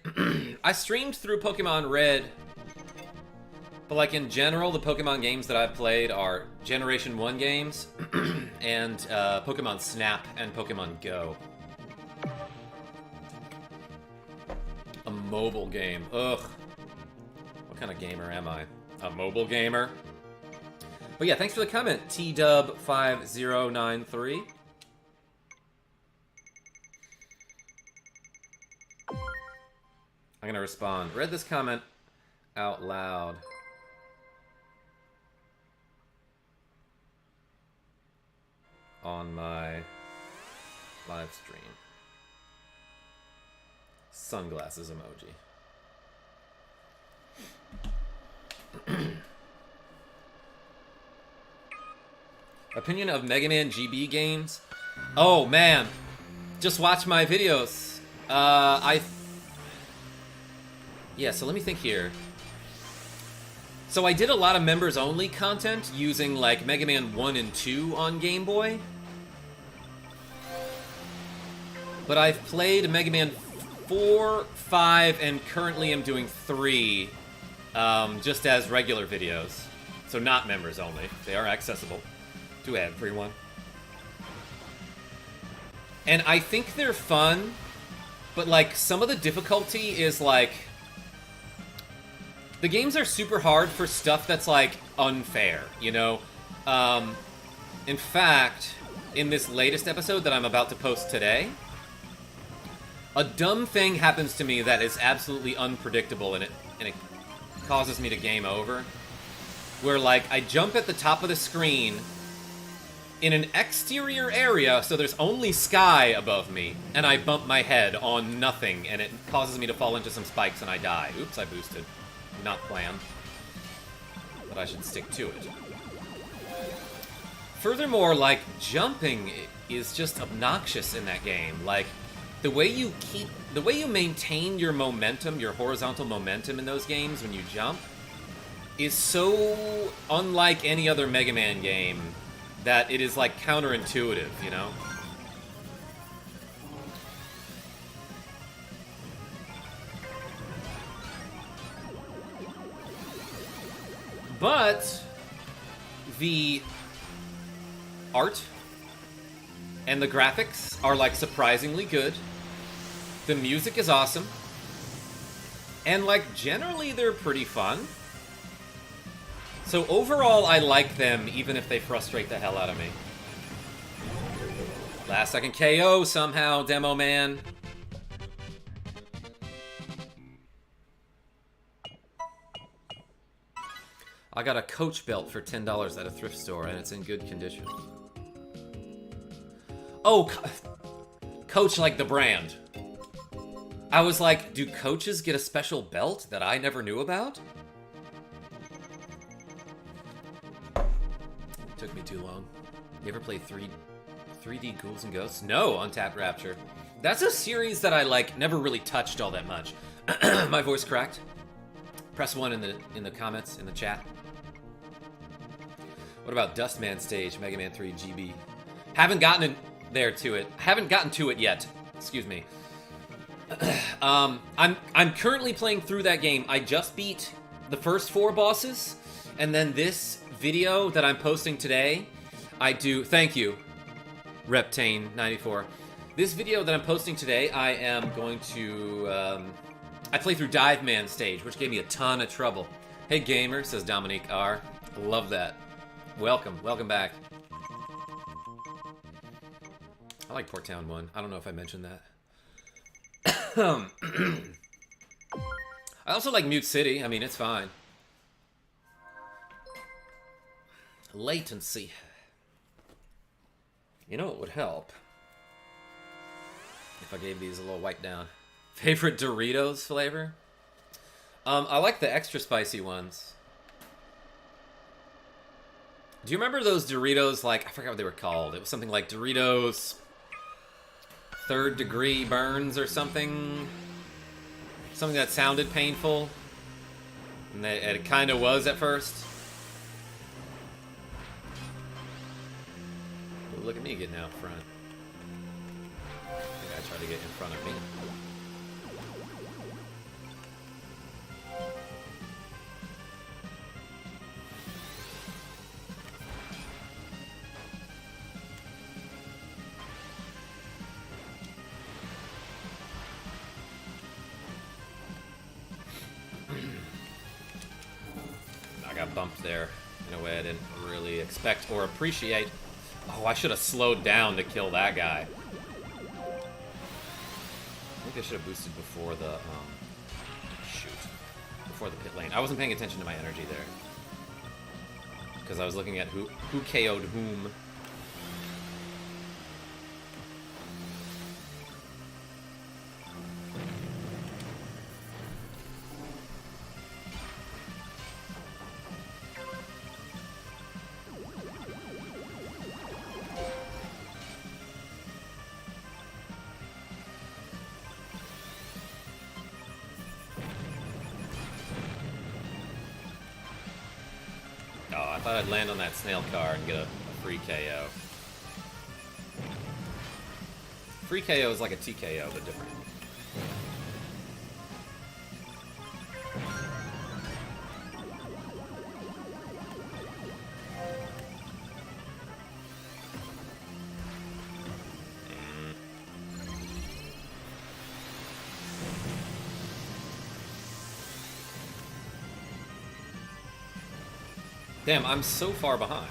I streamed through Pokemon Red. But like in general, the Pokemon games that I've played are Generation 1 games. And Pokemon Snap and Pokemon Go. A mobile game. Ugh. What kind of gamer am I? A mobile gamer? But yeah, thanks for the comment, TDub5093. I'm gonna respond. Read this comment out loud. On my live stream. Sunglasses emoji. Opinion of Mega Man GB games? Oh man, just watch my videos. Yeah, so let me think here. So I did a lot of members only content using like Mega Man 1 and 2 on Game Boy. But I've played Mega Man 4, 5, and currently am doing 3 just as regular videos. So not members only. They are accessible to everyone. And I think they're fun, but like some of the difficulty is like... The games are super hard for stuff that's like unfair, you know? In fact, in this latest episode that I'm about to post today, a dumb thing happens to me that is absolutely unpredictable, and it causes me to game over. Where, like, I jump at the top of the screen in an exterior area, so there's only sky above me, and I bump my head on nothing, and it causes me to fall into some spikes, and I die. Oops, I boosted. Not planned. But I should stick to it. Furthermore, like, jumping is just obnoxious in that game. Like, the way you maintain your momentum, your horizontal momentum in those games when you jump, is so unlike any other Mega Man game that it is like counterintuitive, you know? But the art and the graphics are like surprisingly good. The music is awesome. And like generally they're pretty fun. So overall I like them even if they frustrate the hell out of me. Last second KO somehow, Demo Man. I got a Coach belt for $10 at a thrift store, and it's in good condition. Oh, Coach like the brand. I was like, do coaches get a special belt that I never knew about? Took me too long. You ever play 3D Ghouls and Ghosts? No, Untapped Rapture. That's a series that I like never really touched all that much. My voice cracked. Press 1 in the comments, in the chat. What about Dustman Stage, Mega Man 3 GB? Haven't gotten to it yet. Excuse me. I'm currently playing through that game. I just beat the first 4 bosses, and then this video that I'm posting today, thank you, Reptane94. This video that I'm posting today, I am going to, I play through Dive Man Stage, which gave me a ton of trouble. Hey gamer, says Dominique R. Love that. Welcome back. I like Port Town 1. I don't know if I mentioned that. I also like Mute City. I mean, it's fine. Latency. You know what would help? If I gave these a little wipe down. Favorite Doritos flavor? I like the extra spicy ones. Do you remember those Doritos, like, I forgot what they were called. It was something like Doritos Third Degree Burns or something. Something that sounded painful. And it kind of was at first. Ooh, look at me getting out front. I think I tried to get in front of me. I got bumped there in a way I didn't really expect or appreciate. Oh, I should have slowed down to kill that guy. I think I should have boosted before the, before the pit lane. I wasn't paying attention to my energy there. Because I was looking at who KO'd whom. I thought I'd land on that snail car and get a free KO. Free KO is like a TKO, but different. Damn, I'm so far behind.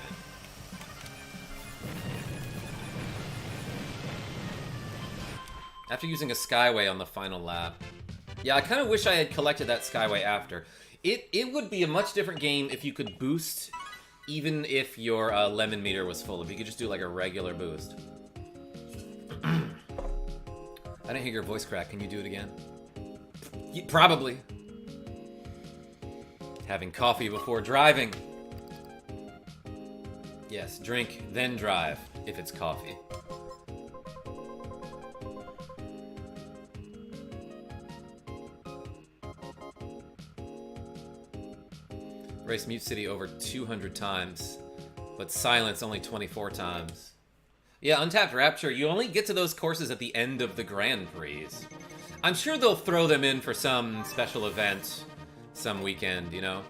After using a Skyway on the final lap. Yeah, I kind of wish I had collected that Skyway after. It would be a much different game if you could boost, even if your lemon meter was full. If you could just do like a regular boost. I didn't hear your voice crack. Can you do it again? Probably. Having coffee before driving. Yes, drink, then drive, if it's coffee. Raced Mute City over 200 times. But Silence only 24 times. Yeah, Untapped Rapture, you only get to those courses at the end of the Grand Prix. I'm sure they'll throw them in for some special event some weekend, you know?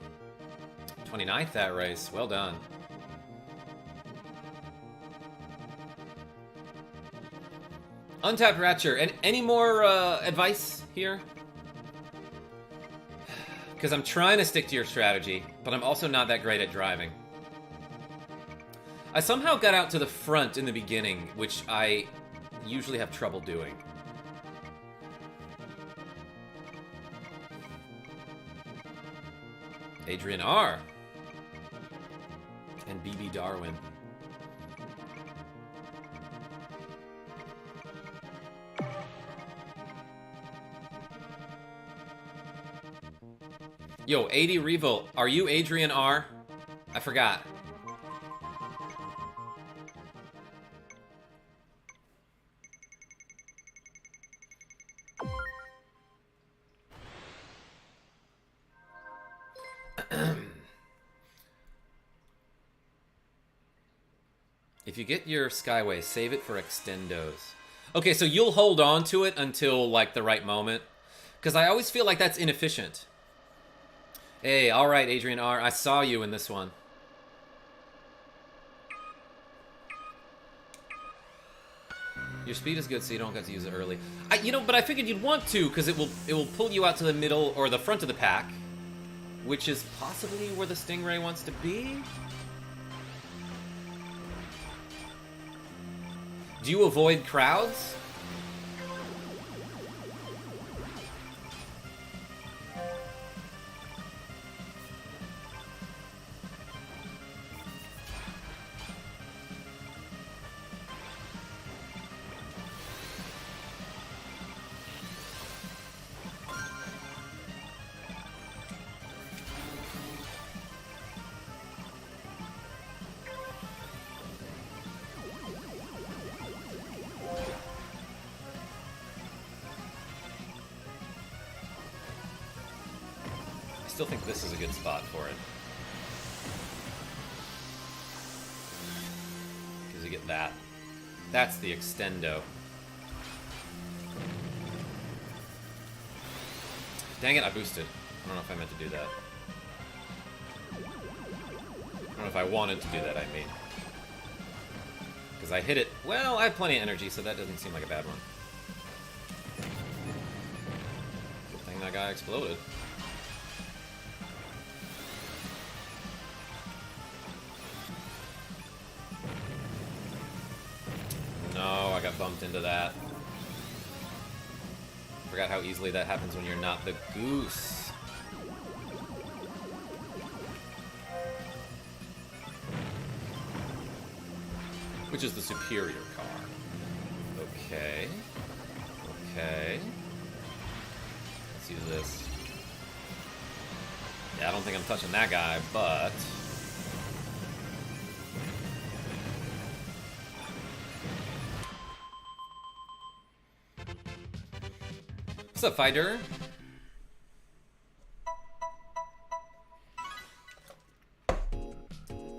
29th that race. Well done. Untapped Rapture. And any more advice here? Because I'm trying to stick to your strategy, but I'm also not that great at driving. I somehow got out to the front in the beginning, which I usually have trouble doing. Adrian R. And BB Darwin. Yo, 80 Revolt, are you Adrian R? I forgot. If you get your Skyway, save it for extendos. Okay, so you'll hold on to it until, like, the right moment. Because I always feel like that's inefficient. Hey, alright, Adrian R. I saw you in this one. Your speed is good, so you don't have to use it early. But I figured you'd want to, because it will pull you out to the middle or the front of the pack. Which is possibly where the Stingray wants to be? Do you avoid crowds? I still think this is a good spot for it. Because you get that. That's the extendo. Dang it, I boosted. I don't know if I meant to do that. I don't know if I wanted to do that, I mean. Because I hit it. Well, I have plenty of energy, so that doesn't seem like a bad one. Good thing that guy exploded. No, I got bumped into that. Forgot how easily that happens when you're not the goose. Which is the superior car. Okay. Okay. Let's use this. Yeah, I don't think I'm touching that guy, but... What's up, fighter?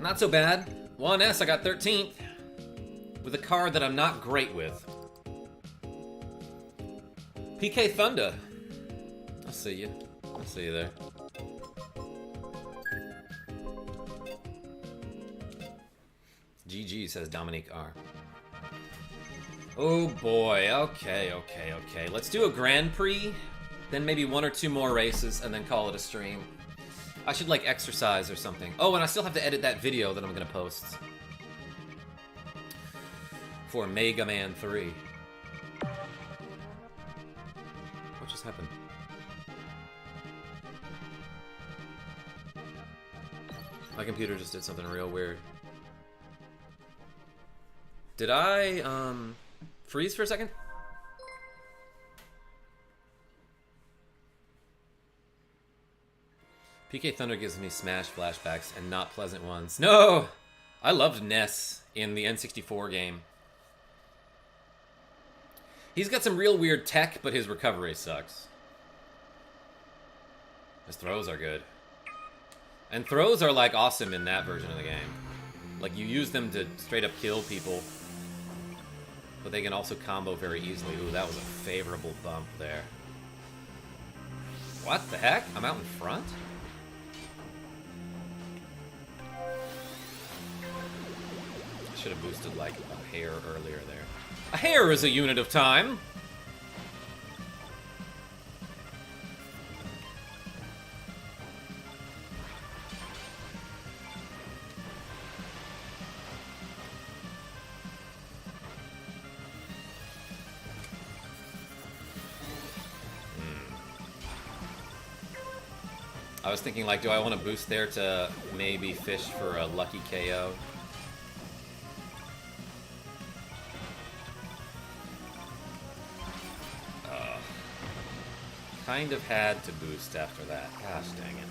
Not so bad. 1S, I got 13th. With a card that I'm not great with. PK Thunder. I'll see you. I'll see you there. GG, says Dominique R. Oh boy, okay. Let's do a Grand Prix, then maybe 1 or 2 more races, and then call it a stream. I should, like, exercise or something. Oh, and I still have to edit that video that I'm gonna post. For Mega Man 3. What just happened? My computer just did something real weird. Did I, freeze for a second? PK Thunder gives me Smash flashbacks and not pleasant ones. No! I loved Ness in the N64 game. He's got some real weird tech, but his recovery sucks. His throws are good. And throws are, like, awesome in that version of the game. Like, you use them to straight up kill people, but they can also combo very easily. Ooh, that was a favorable bump there. What the heck? I'm out in front? I should have boosted, like, a hair earlier there. A hair is a unit of time! I was thinking, like, do I want to boost there to maybe fish for a lucky KO? Kind of had to boost after that. Gosh dang it.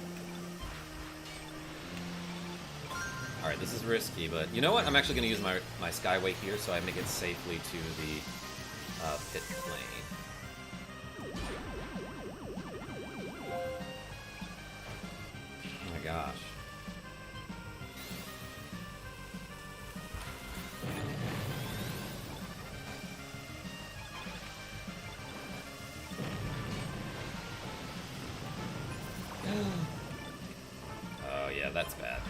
Alright, this is risky, but you know what? I'm actually going to use my Skyway here so I make it safely to the pit plane. Oh my gosh. Oh yeah, that's bad.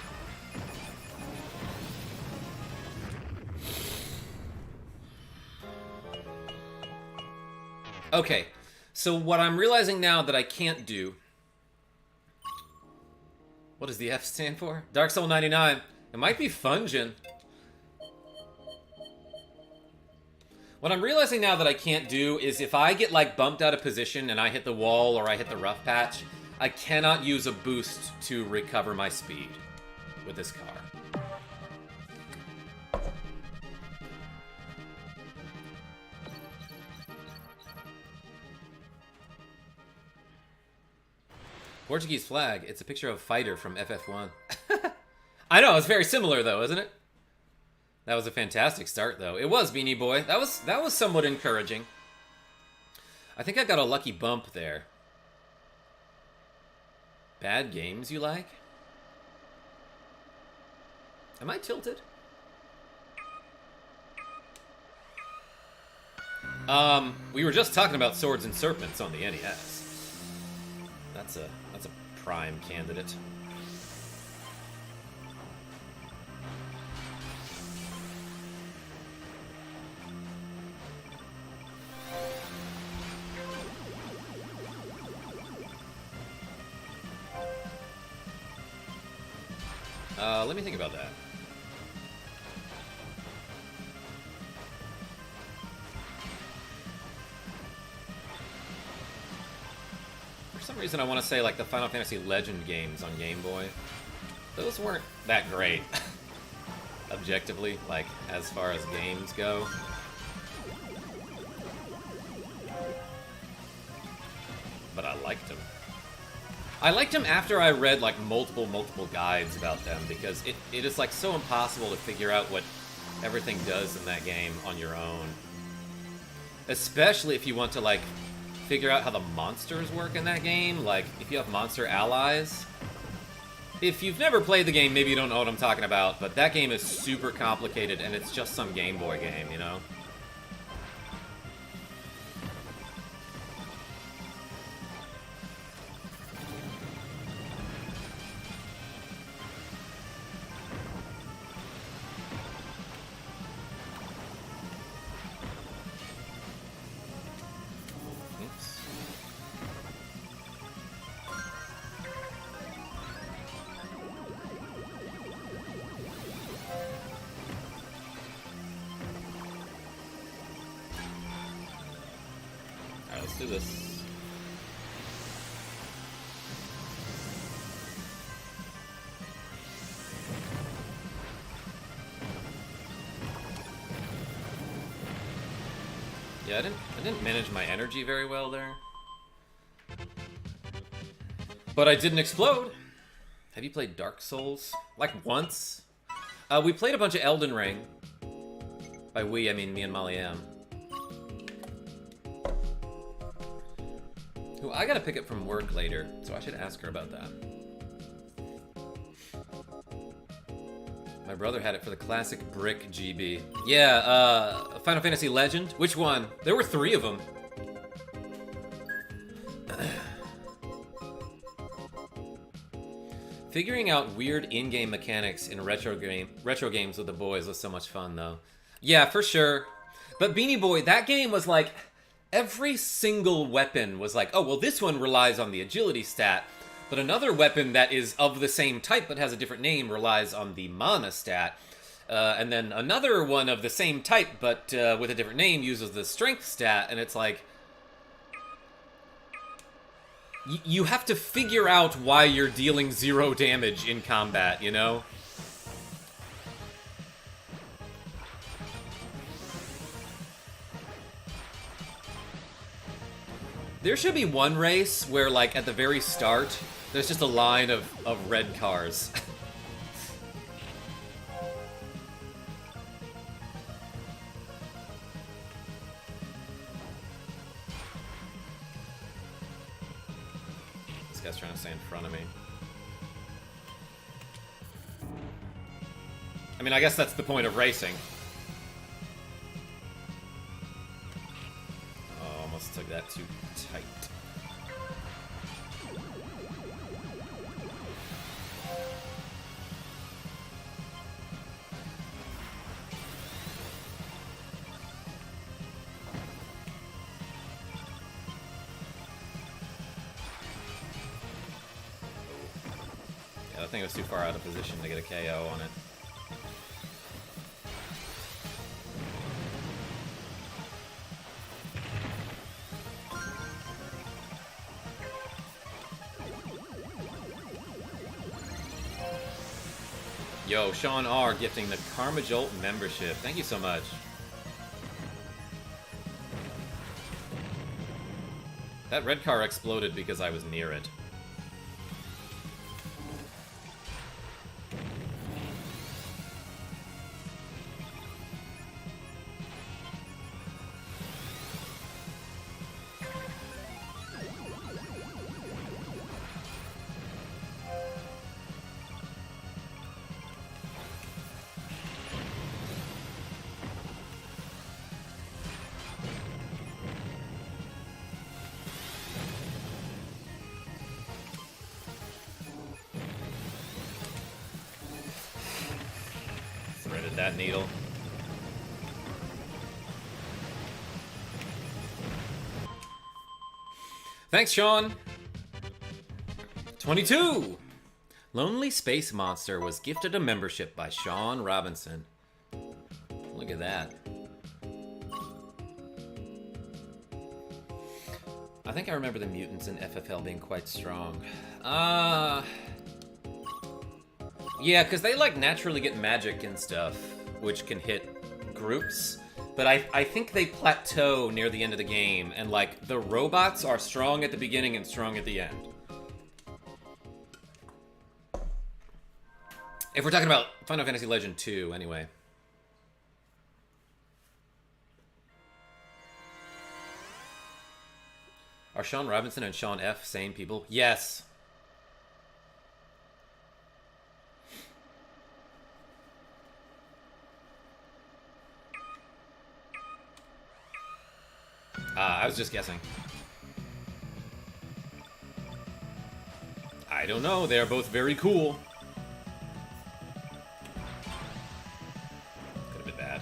Okay, so what I'm realizing now that I can't do... What does the F stand for? Dark Soul 99. It might be Fungin. What I'm realizing now that I can't do is if I get, like, bumped out of position and I hit the wall or I hit the rough patch, I cannot use a boost to recover my speed with this car. Portuguese flag. It's a picture of a fighter from FF1. I know, it's very similar though, isn't it? That was a fantastic start though. It was, Beanie Boy. That was somewhat encouraging. I think I got a lucky bump there. Bad games you like? Am I tilted? We were just talking about Swords and Serpents on the NES. That's a prime candidate. Let me think about that. For some reason I want to say like the Final Fantasy Legend games on Game Boy. Those weren't that great. Objectively, like as far as games go. But I liked them. I liked them after I read like multiple guides about them because it is like so impossible to figure out what everything does in that game on your own. Especially if you want to like figure out how the monsters work in that game, like if you have monster allies. If you've never played the game, maybe you don't know what I'm talking about, but that game is super complicated and it's just some Game Boy game, you know? Let's do this. Yeah, I didn't manage my energy very well there. But I didn't explode. Have you played Dark Souls? Like once? We played a bunch of Elden Ring. By we, I mean me and Molly M. Who I gotta pick up from work later, so I should ask her about that. My brother had it for the classic brick GB. Yeah, Final Fantasy Legend. Which one? There were 3 of them. Figuring out weird in-game mechanics in retro games with the boys was so much fun, though. Yeah, for sure. But Beanie Boy, that game was like, every single weapon was like, oh, well, this one relies on the agility stat, but another weapon that is of the same type but has a different name relies on the mana stat. And then another one of the same type but with a different name uses the strength stat, and it's like, you have to figure out why you're dealing 0 damage in combat, you know? There should be one race where, like, at the very start, there's just a line of red cars. This guy's trying to stay in front of me. I mean, I guess that's the point of racing. Oh, almost took that too tight. Yeah, I think it was too far out of position to get a KO on it. Yo, Sean R. gifting the Karma Jolt membership. Thank you so much. That red car exploded because I was near it. Threaded that needle. Thanks, Sean. 22. Lonely Space Monster was gifted a membership by Sean Robinson. Look at that. I think I remember the mutants in FFL being quite strong. Yeah, because they, like, naturally get magic and stuff, which can hit groups. But I think they plateau near the end of the game, and, like, the robots are strong at the beginning and strong at the end. If we're talking about Final Fantasy Legend 2, anyway. Are Sean Robinson and Sean F. same people? Yes. I was just guessing. I don't know. They are both very cool. Could have been bad.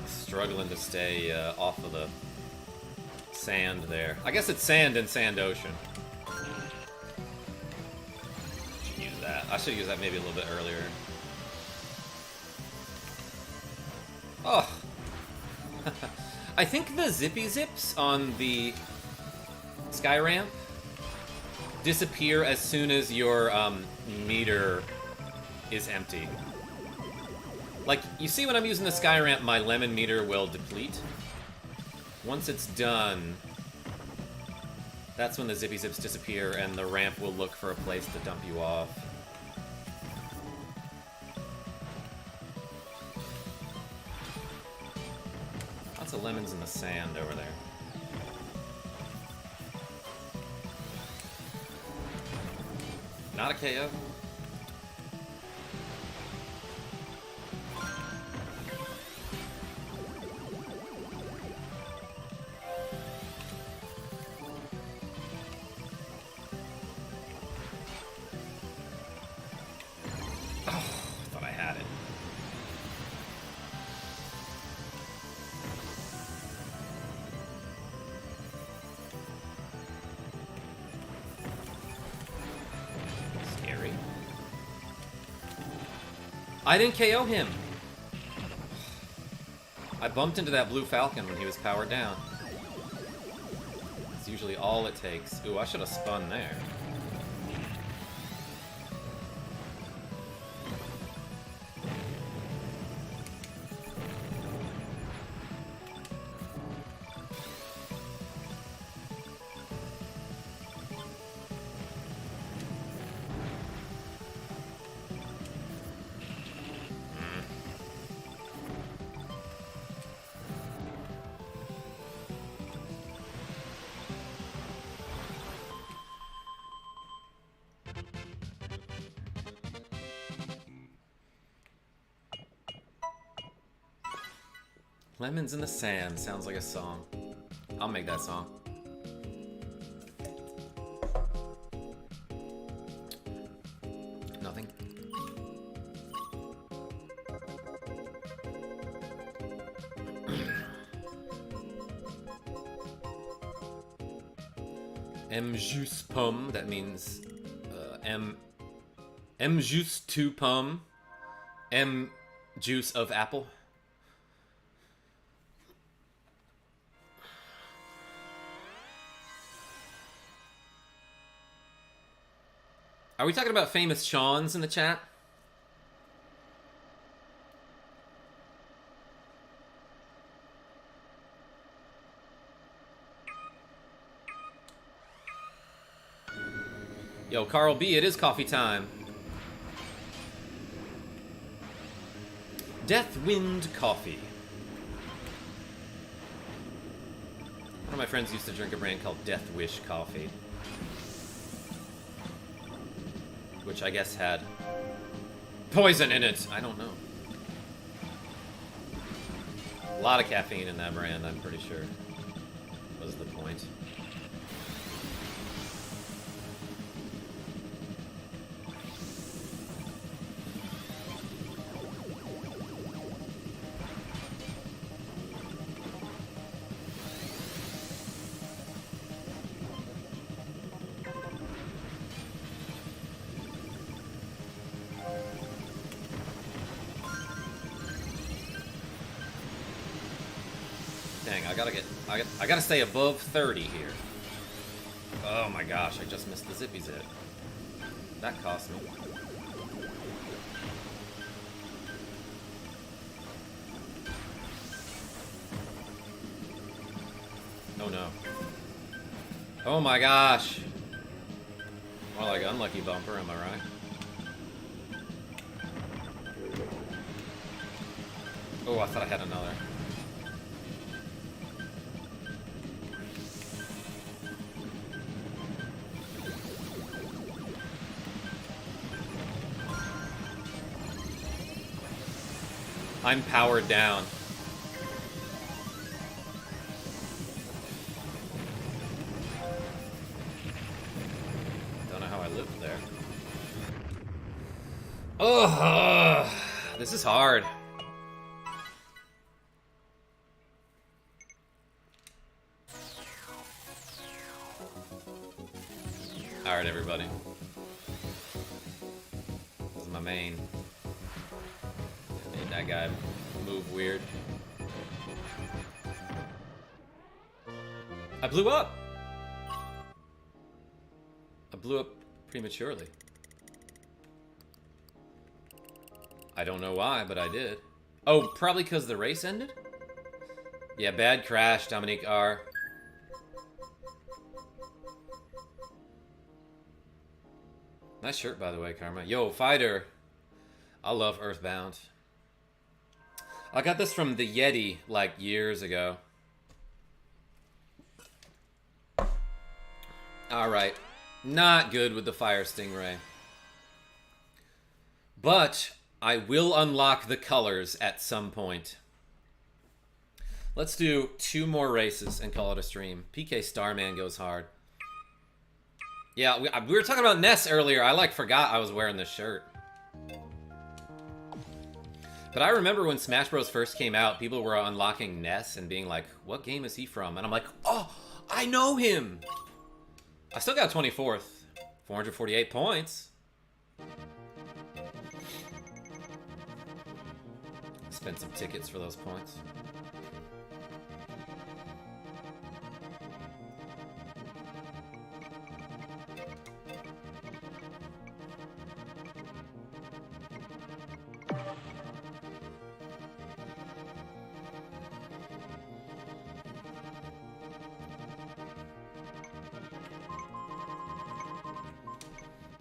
Struggling to stay off of the sand there. I guess it's sand and sand ocean. Should use that. I should use that maybe a little bit earlier. Oh. I think the zippy zips on the sky ramp disappear as soon as your meter is empty. Like, you see when I'm using the sky ramp, my lemon meter will deplete. Once it's done, that's when the zippy zips disappear and the ramp will look for a place to dump you off. Lots of lemons in the sand over there. Not a KO. I didn't KO him. I bumped into that blue falcon when he was powered down. It's usually all it takes. Ooh, I should have spun there. Lemons in the Sand sounds like a song. I'll make that song. Nothing. M juice pomme, that means M juice to pomme. M juice of apple. Are we talking about famous Sean's in the chat? Yo, Carl B, it is coffee time. Deathwind Coffee. One of my friends used to drink a brand called Death Wish Coffee, which I guess had poison in it. I don't know. A lot of caffeine in that brand, I'm pretty sure, was the point. I gotta stay above 30 here. Oh my gosh, I just missed the zippy zip. That cost me. Oh no. Oh my gosh. More like unlucky bumper, am I right? Oh, I thought I had another. I'm powered down. Don't know how I lived there. Oh, this is hard. All right, everybody. This is my main. Made that guy move weird. I blew up! I blew up prematurely. I don't know why, but I did. Oh, probably because the race ended? Yeah, bad crash, Dominique R. Nice shirt, by the way, Karma. Yo, Fighter. I love Earthbound. I got this from the Yeti, like, years ago. Alright. Not good with the Fire Stingray. But I will unlock the colors at some point. Let's do 2 more races and call it a stream. PK Starman goes hard. Yeah, we were talking about Ness earlier. I, like, forgot I was wearing this shirt. But I remember when Smash Bros. First came out, people were unlocking Ness and being like, what game is he from? And I'm like, oh, I know him! I still got 24th. 448 points. Spent some tickets for those points.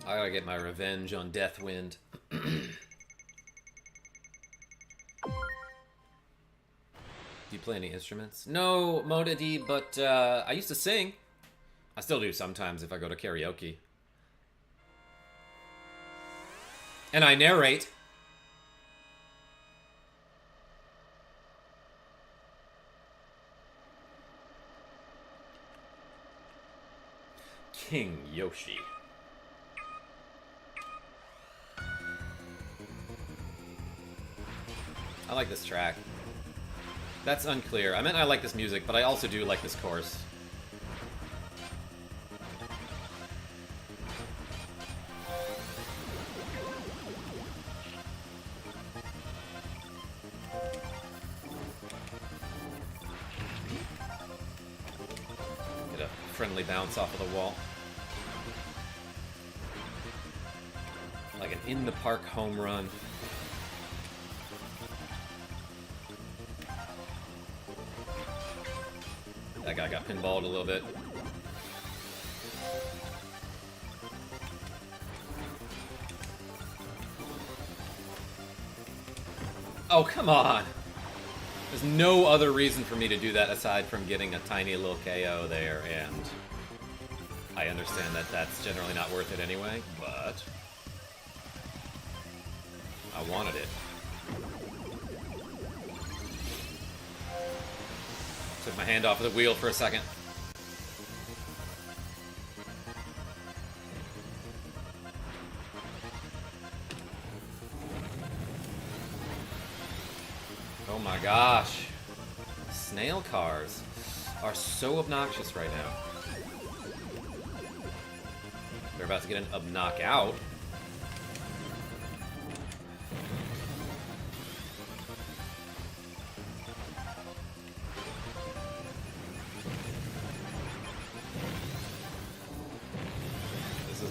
I gotta get my revenge on Deathwind. Do you play any instruments? No, Moda D, but I used to sing. I still do sometimes if I go to karaoke. And I narrate. King Yoshi. I like this track. That's unclear. I meant I like this music, but I also do like this chorus. Get a friendly bounce off of the wall. Like an in-the-park home run. That guy got pinballed a little bit. Oh, come on! There's no other reason for me to do that aside from getting a tiny little KO there, and I understand that that's generally not worth it anyway, but I wanted it. Took my hand off of the wheel for a second. Oh my gosh. Snail cars are so obnoxious right now. They're about to get an knockout.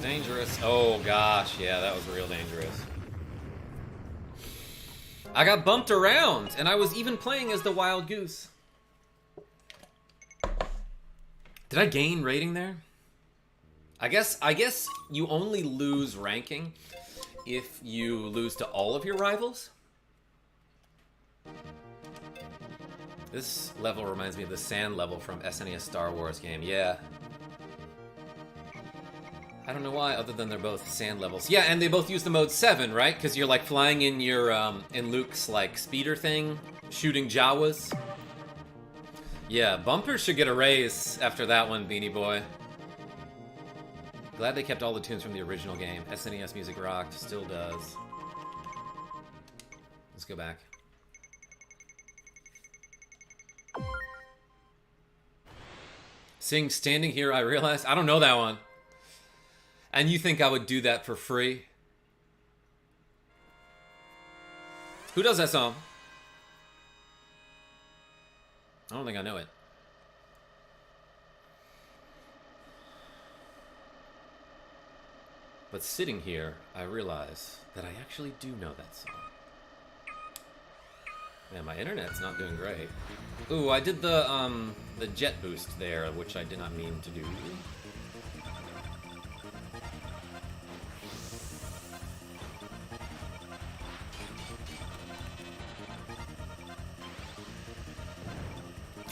Dangerous. Oh gosh, yeah, that was real dangerous. I got bumped around, and I was even playing as the wild goose. Did I gain rating there? I guess you only lose ranking if you lose to all of your rivals. This level reminds me of the sand level from SNES Star Wars game. Yeah. I don't know why, other than they're both sand levels. Yeah, and they both use the mode 7, right? Because you're like flying in your in Luke's like speeder thing, shooting Jawas. Yeah, Bumper should get a raise after that one, Beanie Boy. Glad they kept all the tunes from the original game. SNES music rocked, still does. Let's go back. Sing Standing Here, I Realize. I don't know that one. And you think I would do that for free? Who does that song? I don't think I know it. But sitting here, I realize that I actually do know that song. Man, my internet's not doing great. Ooh, I did the jet boost there, which I did not mean to do.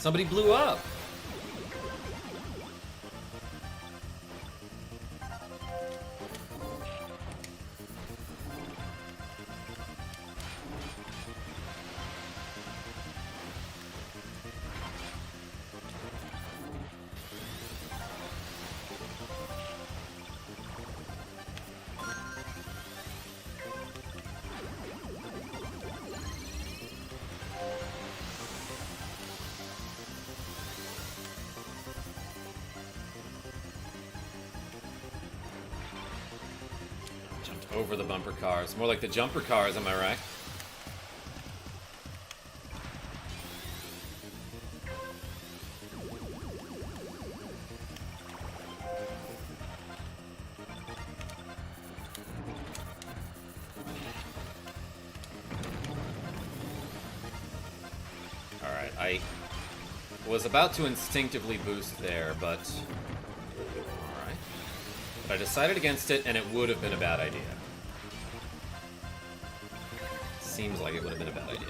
Somebody blew up. Over the bumper cars. More like the jumper cars, am I right? Alright, I was about to instinctively boost there, but... Alright. But I decided against it, and it would have been a bad idea. Seems like it would have been a bad idea.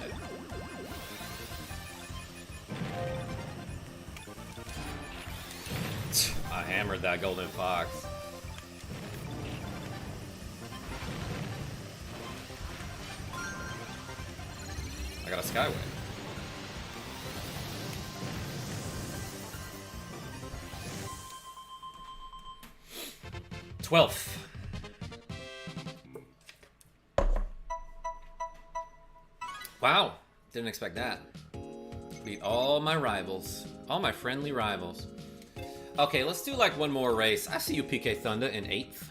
I hammered that golden fox. I got a skyway. 12th. Wow, didn't expect that. Beat all my rivals. All my friendly rivals. Okay, let's do like one more race. I see you, PK Thunder, in 8th.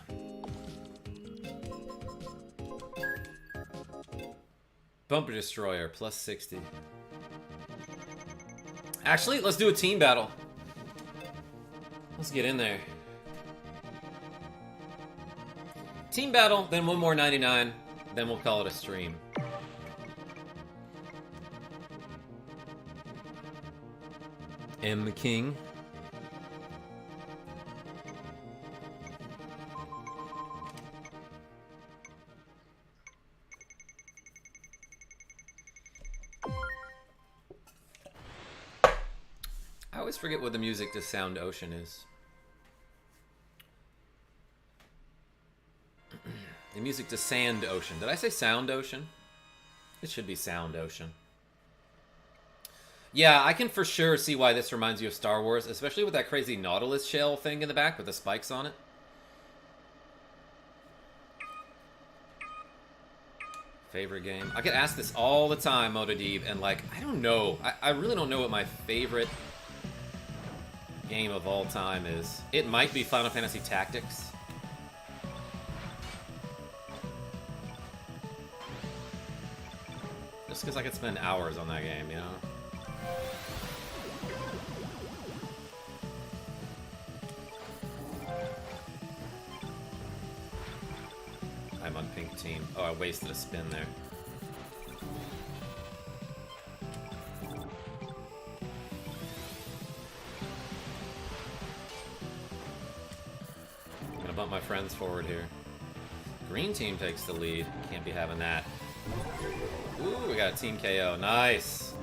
Bumper Destroyer, plus 60. Actually, let's do a team battle. Let's get in there. Team battle, then one more 99, then we'll call it a stream. M. King. I always forget what the music to Sound Ocean is. The music to Sand Ocean. Did I say Sound Ocean? It should be Sound Ocean. Yeah, I can for sure see why this reminds you of Star Wars, especially with that crazy Nautilus shell thing in the back with the spikes on it. Favorite game? I get asked this all the time, Motodeeb, and like, I don't know. I really don't know what my favorite game of all time is. It might be Final Fantasy Tactics. Just because I could spend hours on that game, you know? I'm on pink team. Oh, I wasted a spin there. I'm gonna bump my friends forward here. Green team takes the lead. Can't be having that. Ooh, we got a team KO. Nice.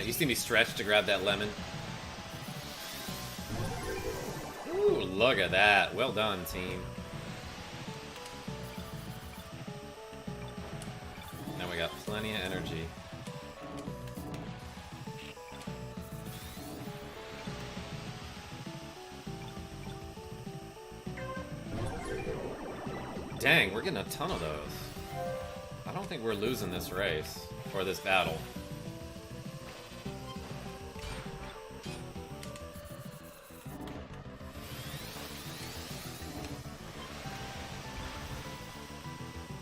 You see me stretch to grab that lemon. Ooh, look at that. Well done, team. Now we got plenty of energy. Dang, we're getting a ton of those. I don't think we're losing this race, or this battle.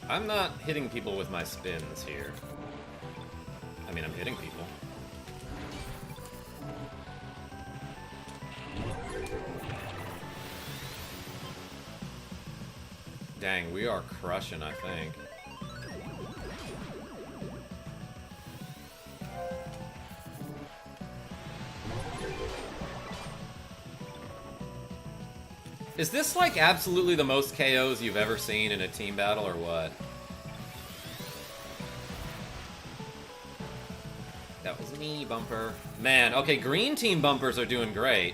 I'm not hitting people with my spins here. I mean, I'm hitting people. Dang, we are crushing, I think. Is this like absolutely the most KOs you've ever seen in a team battle or what? That was me, Bumper. Man, okay, green team bumpers are doing great.